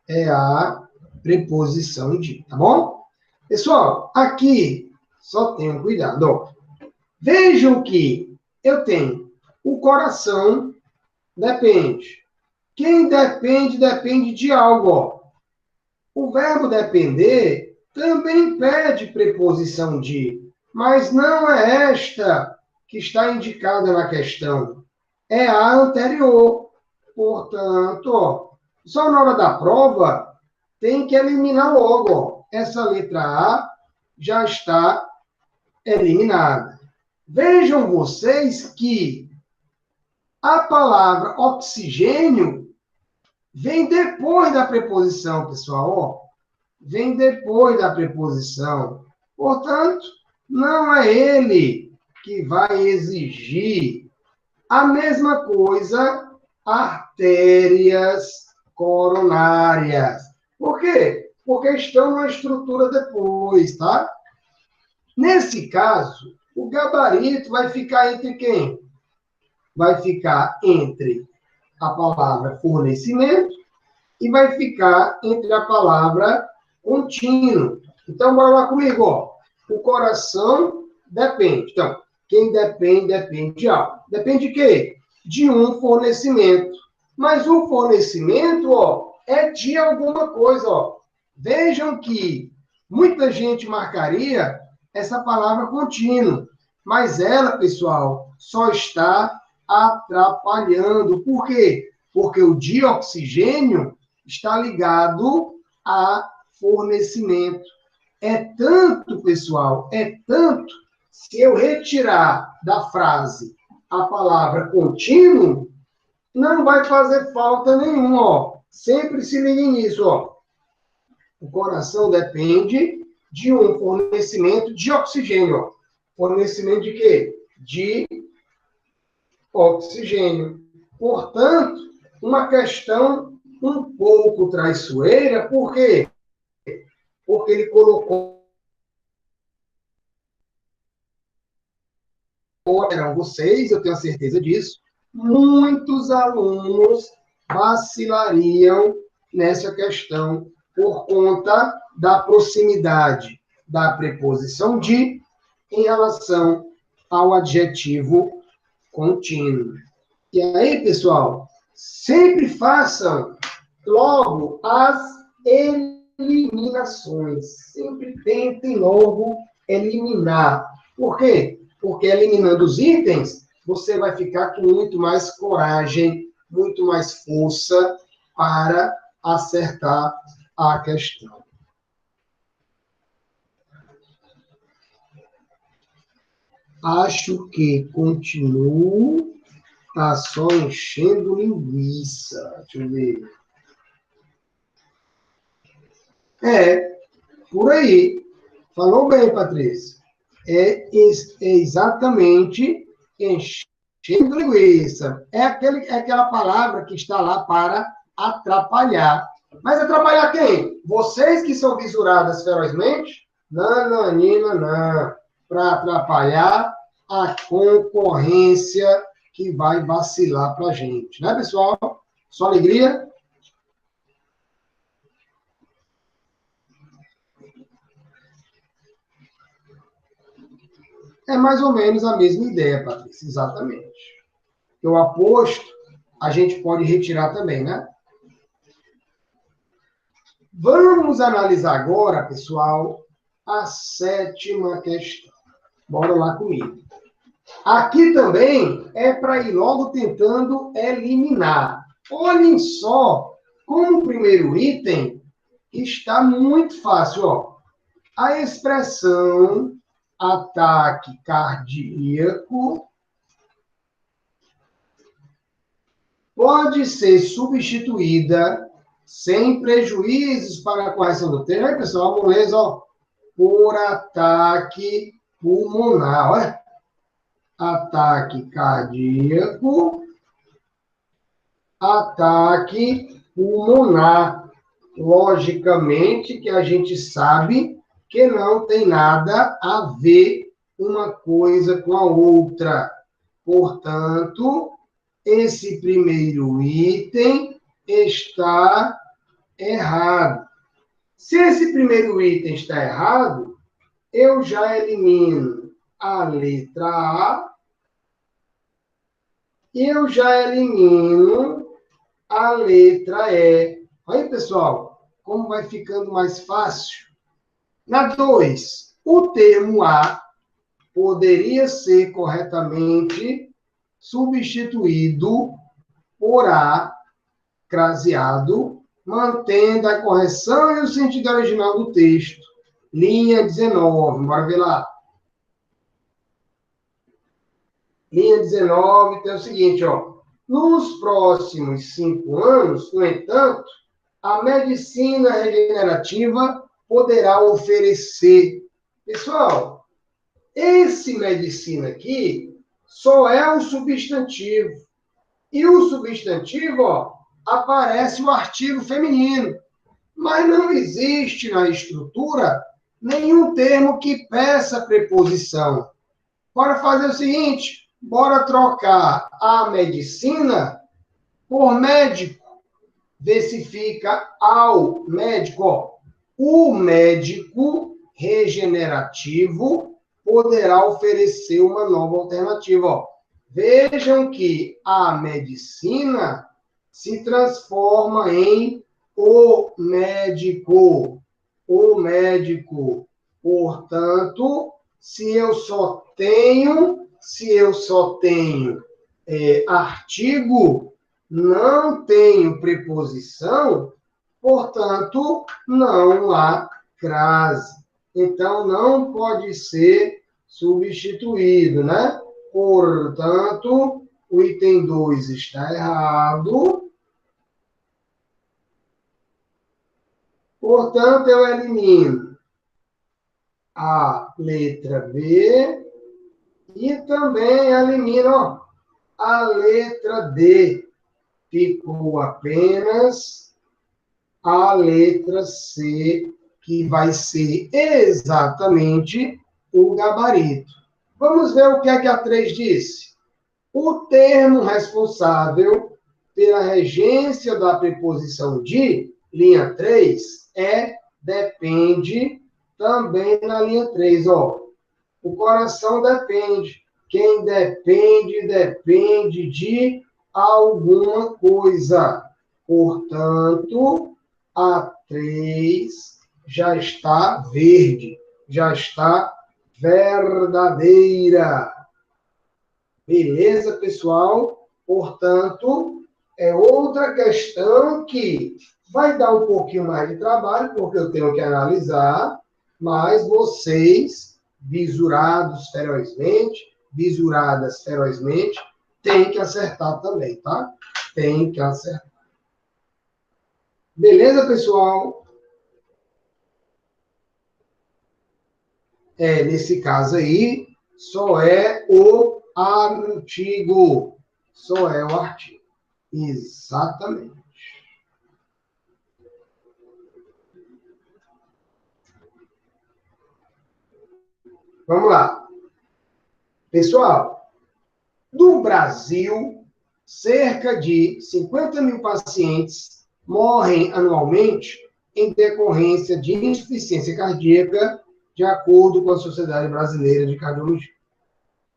Speaker 1: é a preposição de, tá bom? Pessoal, aqui só tenham cuidado, ó. Vejam que eu tenho o coração depende. Quem depende, depende de algo, ó. O verbo depender também pede preposição de, mas não é esta que está indicada na questão. É a anterior. Portanto, ó, só na hora da prova, tem que eliminar logo, ó. Essa letra A já está eliminada. Vejam vocês que a palavra oxigênio vem depois da preposição, pessoal. Ó, vem depois da preposição. Portanto, não é ele que vai exigir. A mesma coisa, artérias coronárias. Por quê? Porque estão na estrutura depois, tá? Nesse caso, o gabarito vai ficar entre quem? Vai ficar entre a palavra fornecimento e vai ficar entre a palavra contínuo. Então, bora lá comigo, ó. O coração depende. Então, quem depende, depende de algo. Depende de quê? De um fornecimento. Mas o fornecimento, ó, é de alguma coisa, ó. Vejam que muita gente marcaria essa palavra contínuo. Mas ela, pessoal, só está atrapalhando. Por quê? Porque o de oxigênio está ligado a fornecimento. É tanto, pessoal, é tanto, se eu retirar da frase a palavra contínuo, não vai fazer falta nenhuma, ó. Sempre se ligue nisso, ó. O coração depende de um fornecimento de oxigênio, ó. Fornecimento de quê? De oxigênio. Portanto, uma questão um pouco traiçoeira, por quê? Porque ele colocou eram vocês, eu tenho certeza disso, muitos alunos vacilariam nessa questão por conta da proximidade da preposição de em relação ao adjetivo contínuo. E aí, pessoal, sempre façam logo as eliminações. Sempre tentem logo eliminar. Por quê? Porque eliminando os itens, você vai ficar com muito mais coragem, muito mais força para acertar a questão. Acho que continuo, tá só enchendo linguiça. Deixa eu ver. Por aí. Falou bem, Patrícia. É exatamente enchendo linguiça. É aquela palavra que está lá para atrapalhar. Mas atrapalhar quem? Vocês que são visuradas ferozmente? Não. Para atrapalhar a concorrência que vai vacilar para a gente. Né, pessoal? Só alegria? É mais ou menos a mesma ideia, Patrícia, exatamente. O aposto, a gente pode retirar também, né? Vamos analisar agora, pessoal, a 7ª questão. Bora lá comigo. Aqui também é para ir logo tentando eliminar. Olhem só como o primeiro item está muito fácil, ó. A expressão ataque cardíaco pode ser substituída sem prejuízos para a correção do termo. Aí, pessoal, vamos ler, ó, por ataque pulmonar, olha. Ataque cardíaco, ataque pulmonar. Logicamente que a gente sabe que não tem nada a ver uma coisa com a outra. Portanto, esse primeiro item está errado. Se esse primeiro item está errado, eu já elimino a letra A e eu já elimino a letra E. Aí, pessoal, como vai ficando mais fácil? Na 2, o termo A poderia ser corretamente substituído por A craseado, mantendo a correção e o sentido original do texto. Linha 19, bora ver lá. Linha 19 tem o seguinte, ó. Nos próximos 5 anos, no entanto, a medicina regenerativa poderá oferecer. Pessoal, esse medicina aqui só é o substantivo. E o substantivo, ó, aparece o artigo feminino. Mas não existe na estrutura nenhum termo que peça preposição. Bora fazer o seguinte, bora trocar a medicina por médico. Vê se fica ao médico. Ó. O médico regenerativo poderá oferecer uma nova alternativa. Ó. Vejam que a medicina se transforma em o médico. O médico. Portanto, se eu só tenho artigo, não tenho preposição, portanto, não há crase. Então, não pode ser substituído, né? Portanto, o item 2 está errado. Portanto, eu elimino a letra B e também elimino ó, a letra D. Ficou apenas a letra C, que vai ser exatamente o gabarito. Vamos ver o que é que a 3 disse. O termo responsável pela regência da preposição de, linha 3, depende, também na linha 3, ó. O coração depende. Quem depende, depende de alguma coisa. Portanto, a 3 já está verde, já está verdadeira. Beleza, pessoal? Portanto, é outra questão que vai dar um pouquinho mais de trabalho, porque eu tenho que analisar, mas vocês, visuradas ferozmente, tem que acertar também, tá? Tem que acertar. Beleza, pessoal? Nesse caso aí, só é o artigo. Só é o artigo. Exatamente. Vamos lá. Pessoal, no Brasil, cerca de 50 mil pacientes morrem anualmente em decorrência de insuficiência cardíaca, de acordo com a Sociedade Brasileira de Cardiologia.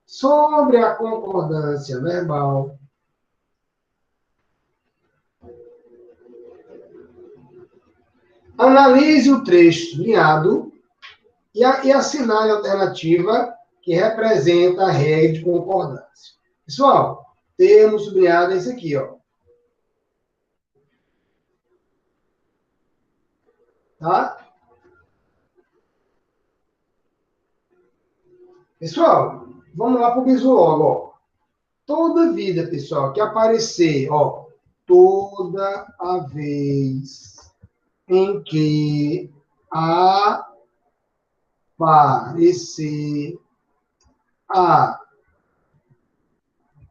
Speaker 1: Sobre a concordância verbal, analise o trecho sublinhado e assinale a alternativa que representa a regra de concordância. Pessoal, termo sublinhado é esse aqui, ó. Tá? Pessoal, vamos lá para o bizu logo, ó. Toda vida, pessoal, que aparecer, ó, toda a vez em que aparecer a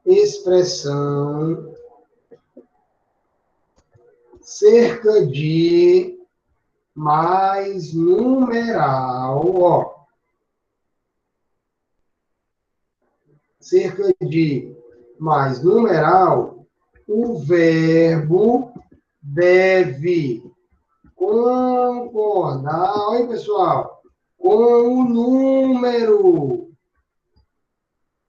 Speaker 1: expressão cerca de mais numeral, ó. Cerca de mais numeral, o verbo deve concordar, olha, pessoal, com o número.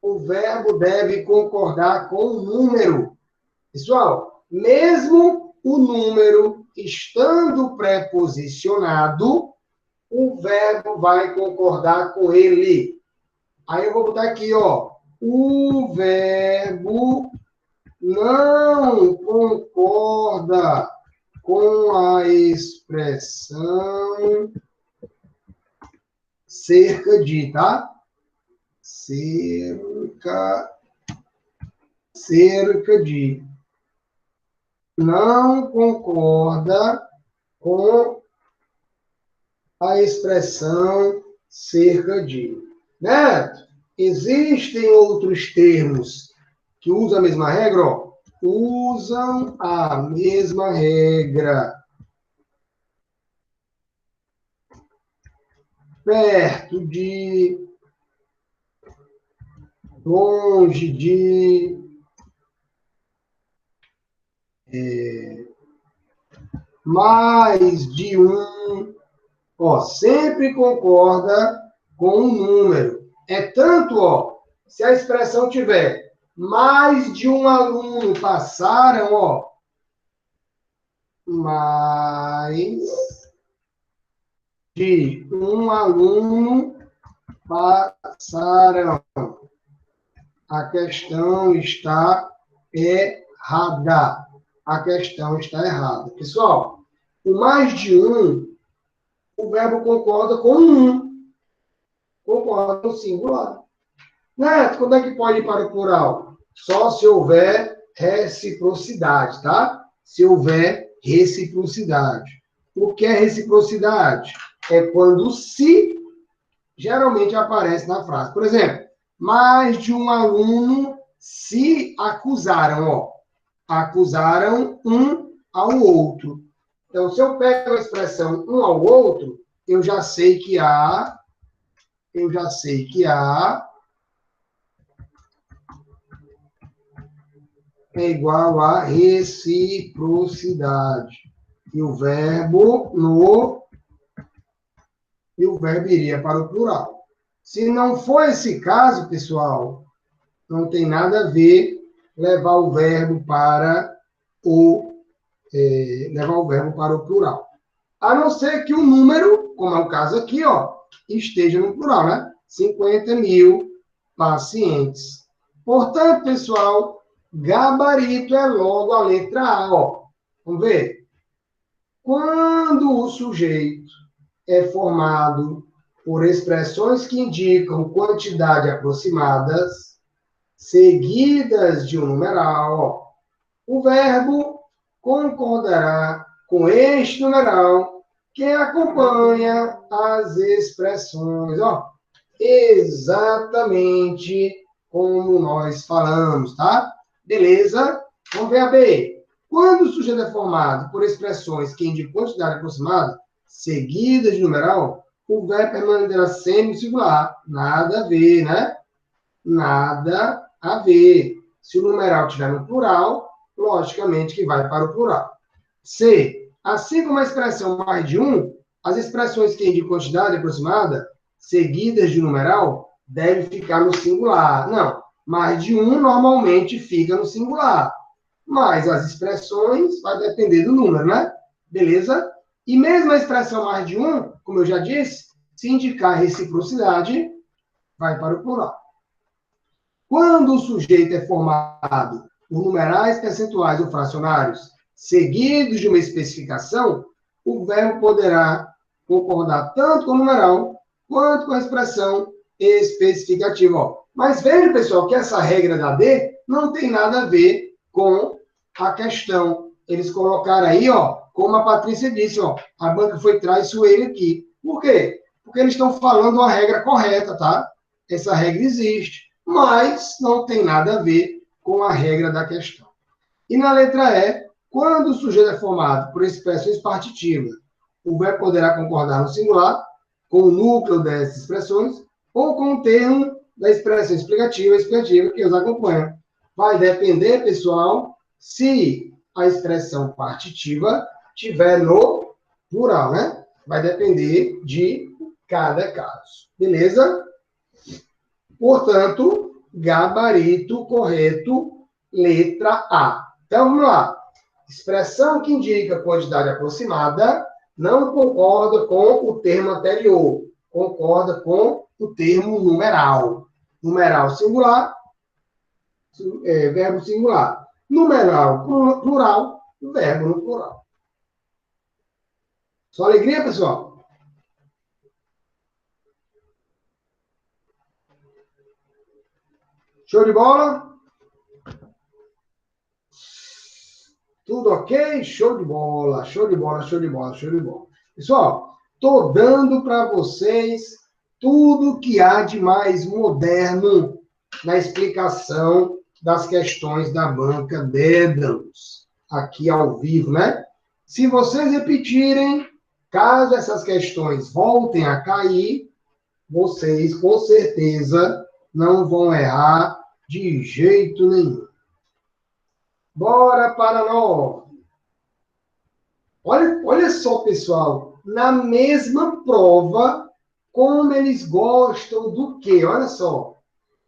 Speaker 1: O verbo deve concordar com o número. Pessoal, mesmo o número estando preposicionado, o verbo vai concordar com ele. Aí eu vou botar aqui, ó. O verbo não concorda com a expressão cerca de, tá? Cerca de. Não concorda com a expressão cerca de. Neto, existem outros termos que usam a mesma regra? Ó, usam a mesma regra. Perto de, longe de, mais de um, ó, sempre concorda com um número. É tanto, ó, se a expressão tiver mais de um aluno passaram, ó, mais de um aluno passaram. A questão está errada. A questão está errada. Pessoal, o mais de um, o verbo concorda com um. Concorda com o singular. Neto, quando é que pode ir para o plural? Só se houver reciprocidade, tá? Se houver reciprocidade. O que é reciprocidade? É quando se geralmente aparece na frase. Por exemplo, mais de um aluno se acusaram, ó. Acusaram um ao outro. Então, se eu pego a expressão um ao outro, eu já sei que há é igual a reciprocidade. E o verbo iria para o plural. Se não for esse caso, pessoal, não tem nada a ver levar o verbo para o plural. A não ser que o número, como é o caso aqui, ó, esteja no plural, né? 50 mil pacientes. Portanto, pessoal, gabarito é logo a letra A, ó. Vamos ver? Quando o sujeito é formado por expressões que indicam quantidade aproximadas, seguidas de um numeral, ó, o verbo concordará com este numeral que acompanha as expressões, ó, exatamente como nós falamos, tá? Beleza? Vamos ver a B. Quando o sujeito é formado por expressões que indicam quantidade aproximada, seguidas de numeral, o verbo permanecerá sempre no singular. Nada a ver, né? Nada a ver. Se o numeral estiver no plural, logicamente que vai para o plural. C. Assim como a expressão mais de um, as expressões que indicam quantidade aproximada, seguidas de numeral, deve ficar no singular. Não, mais de um normalmente fica no singular. Mas as expressões vai depender do número, né? Beleza? E mesmo a expressão mais de um, como eu já disse, se indicar reciprocidade, vai para o plural. Quando o sujeito é formado por numerais, percentuais ou fracionários seguidos de uma especificação, o verbo poderá concordar tanto com o numeral quanto com a expressão especificativa. Ó. Mas veja, pessoal, que essa regra da D não tem nada a ver com a questão. Eles colocaram aí, ó, como a Patrícia disse, ó, a banca foi traiçoeira aqui. Por quê? Porque eles estão falando a regra correta, tá? Essa regra existe, mas não tem nada a ver com a regra da questão. E na letra E, quando o sujeito é formado por expressões partitivas, o verbo poderá concordar no singular com o núcleo dessas expressões ou com o termo da expressão explicativa que os acompanha. Vai depender, pessoal, se a expressão partitiva tiver no plural, né? Vai depender de cada caso. Beleza? Portanto, gabarito correto, letra A. Então, vamos lá. Expressão que indica quantidade aproximada não concorda com o termo anterior. Concorda com o termo numeral. Numeral singular, verbo singular. Numeral plural, verbo no plural. Só alegria, pessoal? Show de bola? Tudo ok? Show de bola, show de bola, show de bola, show de bola. Pessoal, estou dando para vocês tudo que há de mais moderno na explicação das questões da banca Dédalus, aqui ao vivo, né? Se vocês repetirem, caso essas questões voltem a cair, vocês, com certeza, não vão errar de jeito nenhum. Bora para nós. Olha só, pessoal, na mesma prova, como eles gostam do quê? Olha só.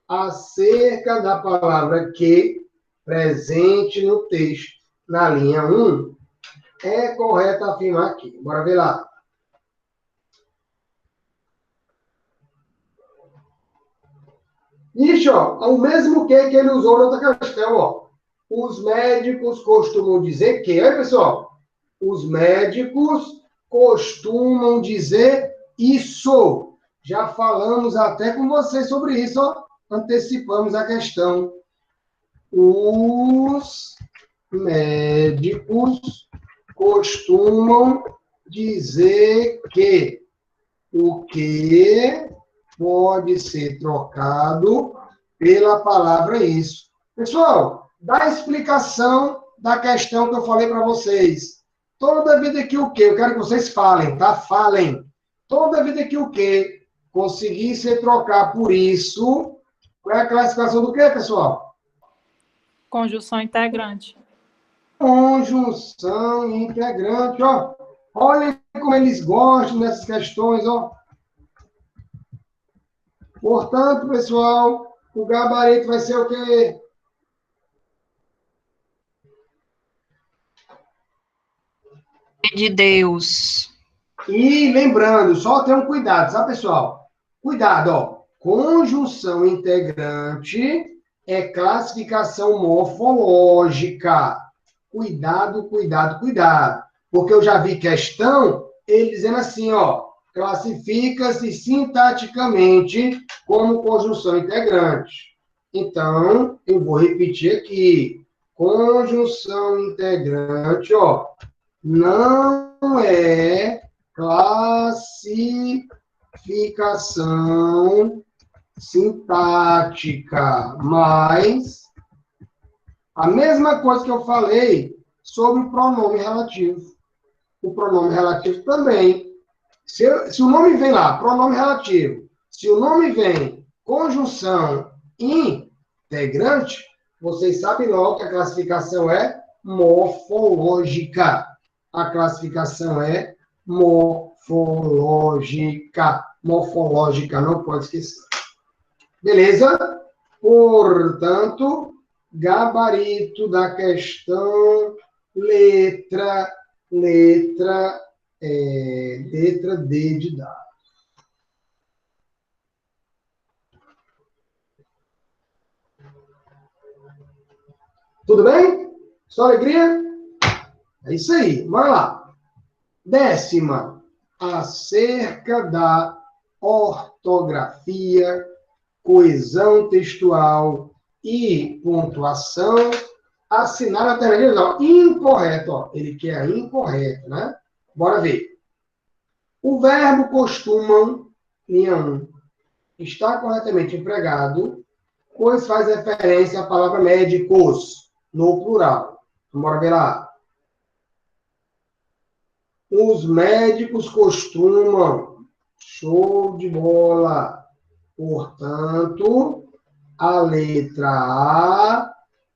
Speaker 1: Acerca da palavra que, presente no texto, na linha 1, é correto afirmar aqui. Bora ver lá. Ixi, ó, o mesmo que ele usou na outra questão, ó. Os médicos costumam dizer que... Olha, pessoal. Os médicos costumam dizer isso. Já falamos até com vocês sobre isso, ó. Antecipamos a questão. Os médicos costumam dizer que o que pode ser trocado pela palavra isso. Pessoal, dá a explicação da questão que eu falei para vocês. Toda vida que o quê? Eu quero que vocês falem, tá? Falem. Toda vida que o quê? Conseguir ser trocar por isso. Qual é a classificação do quê, pessoal?
Speaker 2: Conjunção integrante.
Speaker 1: Conjunção integrante, ó. Olhem como eles gostam dessas questões, ó. Portanto, pessoal, o gabarito vai ser o quê?
Speaker 3: De Deus.
Speaker 1: E lembrando, só tenham cuidado, sabe, pessoal? Cuidado, ó. Conjunção integrante é classificação morfológica. Cuidado, cuidado, cuidado. Porque eu já vi questão, ele dizendo assim, ó, classifica-se sintaticamente como conjunção integrante. Então, eu vou repetir aqui. Conjunção integrante, ó, não é classificação sintática, mas a mesma coisa que eu falei sobre o pronome relativo. O pronome relativo também. Se o nome vem lá, pronome relativo, se o nome vem conjunção integrante, vocês sabem logo que a classificação é morfológica. A classificação é morfológica. Morfológica, não pode esquecer. Beleza? Portanto, gabarito da questão, letra D de dado. Tudo bem? Só alegria? É isso aí. Bora lá. 10ª. Acerca da ortografia, coesão textual e pontuação, assinar a alternativa não. Incorreto. Ó. Ele quer incorreto, né? Bora ver. O verbo costumam, linha 1, está corretamente empregado, pois faz referência à palavra médicos, no plural. Então, bora ver lá. Os médicos costumam. Show de bola. Portanto, a letra A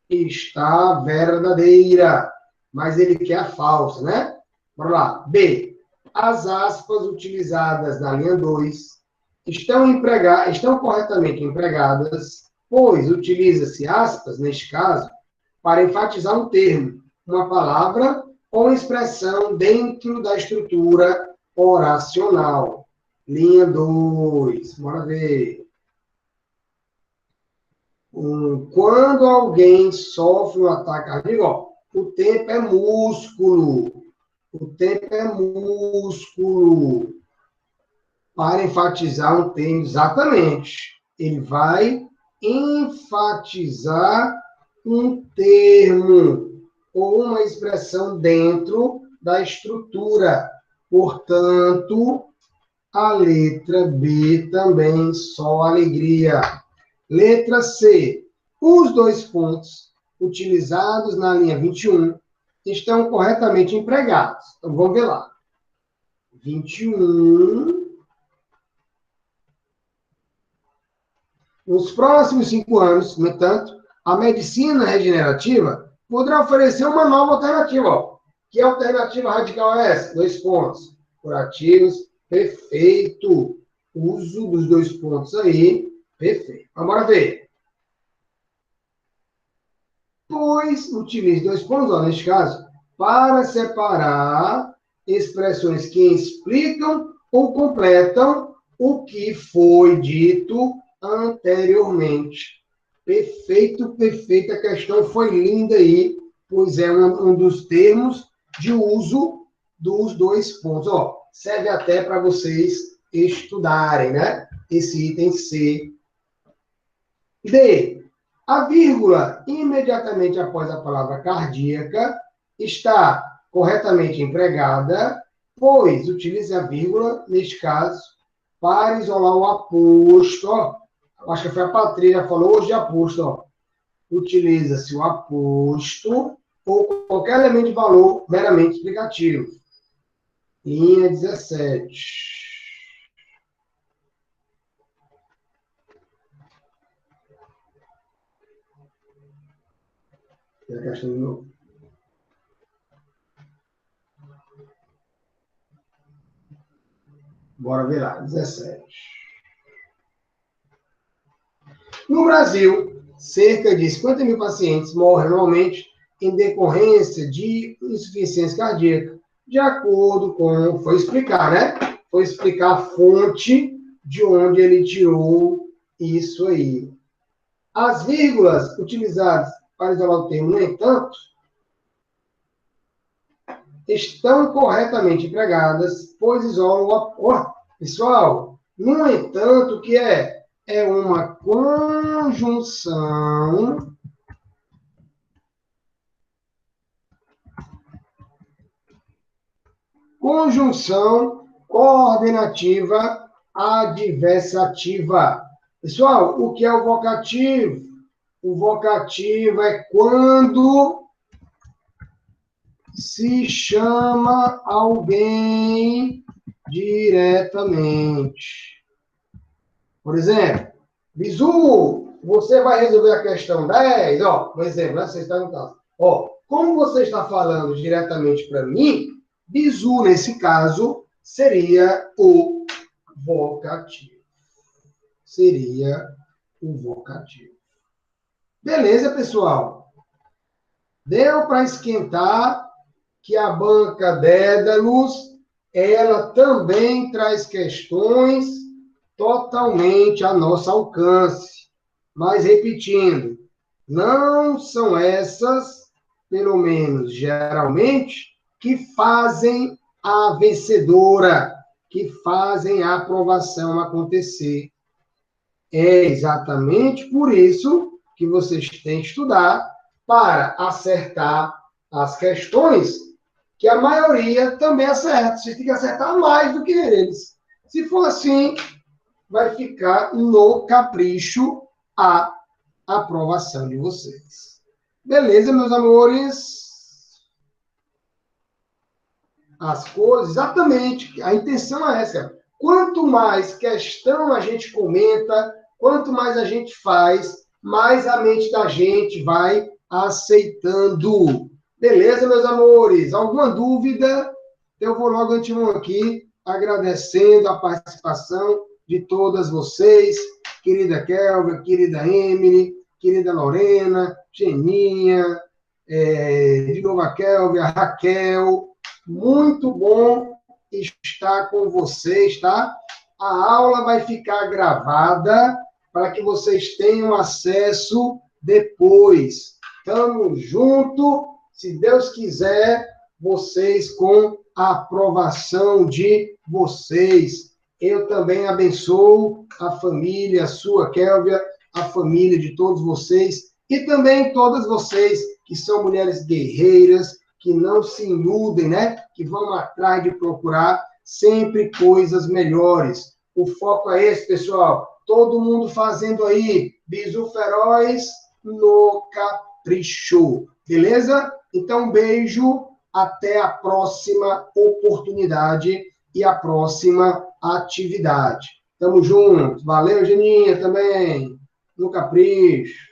Speaker 1: está verdadeira, mas ele quer a falsa, né? Bora lá. B. As aspas utilizadas na linha 2 estão corretamente empregadas, pois utiliza-se aspas, neste caso, para enfatizar um termo, uma palavra ou expressão dentro da estrutura oracional. Linha 2. Bora ver. Quando alguém sofre um ataque cardíaco, ó, o tempo é músculo. O tempo é músculo. Para enfatizar um termo, exatamente. Ele vai enfatizar um termo ou uma expressão dentro da estrutura. Portanto, a letra B também, só alegria. Letra C. Os 2 pontos utilizados na linha 21 estão corretamente empregados. Então, vamos ver lá. 21. Nos próximos 5 anos, no entanto, a medicina regenerativa poderá oferecer uma nova alternativa. Ó. Que alternativa radical é essa? 2 pontos. Curativos, perfeito. Uso dos 2 pontos aí, perfeito. Vamos ver. Pois utilize 2 pontos, ó, neste caso, para separar expressões que explicam ou completam o que foi dito anteriormente. Perfeito, perfeito. A questão foi linda aí, pois é um dos termos de uso dos 2 pontos. Ó, serve até para vocês estudarem, né? Esse item C. D. A vírgula imediatamente após a palavra cardíaca está corretamente empregada, pois utilize a vírgula, neste caso, para isolar o aposto. Ó, acho que foi a Patrícia que falou hoje de aposto. Ó. Utiliza-se o aposto ou qualquer elemento de valor meramente explicativo. Linha 17. A questão de novo. Bora ver lá, 17. No Brasil, cerca de 50 mil pacientes morrem anualmente em decorrência de insuficiência cardíaca, de acordo com... Foi explicar, né? Foi explicar a fonte de onde ele tirou isso aí. As vírgulas utilizadas para isolar o termo, no entanto, estão corretamente empregadas, pois isolam o... Pessoal, no entanto, o que é? É uma conjunção coordenativa adversativa. Pessoal, o que é o vocativo? O vocativo é quando se chama alguém diretamente. Por exemplo, Bizu, você vai resolver a questão 10, ó, por exemplo, né, você está no caso. Ó, como você está falando diretamente para mim, Bizu, nesse caso, seria o vocativo. Seria o vocativo. Beleza, pessoal? Deu para esquentar que a banca Dédalus, ela também traz questões totalmente a nosso alcance. Mas, repetindo, não são essas, pelo menos geralmente, que fazem a vencedora, que fazem a aprovação acontecer. É exatamente por isso que vocês têm que estudar para acertar as questões, que a maioria também acerta. Vocês têm que acertar mais do que eles. Se for assim, vai ficar no capricho a aprovação de vocês. Beleza, meus amores? As coisas, exatamente, a intenção é essa. Quanto mais questão a gente comenta, quanto mais a gente faz, mais a mente da gente vai aceitando. Beleza, meus amores? Alguma dúvida? Eu vou logo antemão aqui, agradecendo a participação de todas vocês, querida Kelvin, querida Emily, querida Lorena, Geninha, de novo a Kelvin, a Raquel. Muito bom estar com vocês, tá? A aula vai ficar gravada para que vocês tenham acesso depois. Tamo junto, se Deus quiser, vocês com a aprovação de vocês. Eu também abençoo a família sua, Kélvia, a família de todos vocês, e também todas vocês que são mulheres guerreiras, que não se iludem, né? Que vão atrás de procurar sempre coisas melhores. O foco é esse, pessoal. Todo mundo fazendo aí bisu feroz no capricho. Beleza? Então, um beijo. Até a próxima oportunidade e a próxima atividade. Tamo junto. Valeu, Geninha, também. No capricho.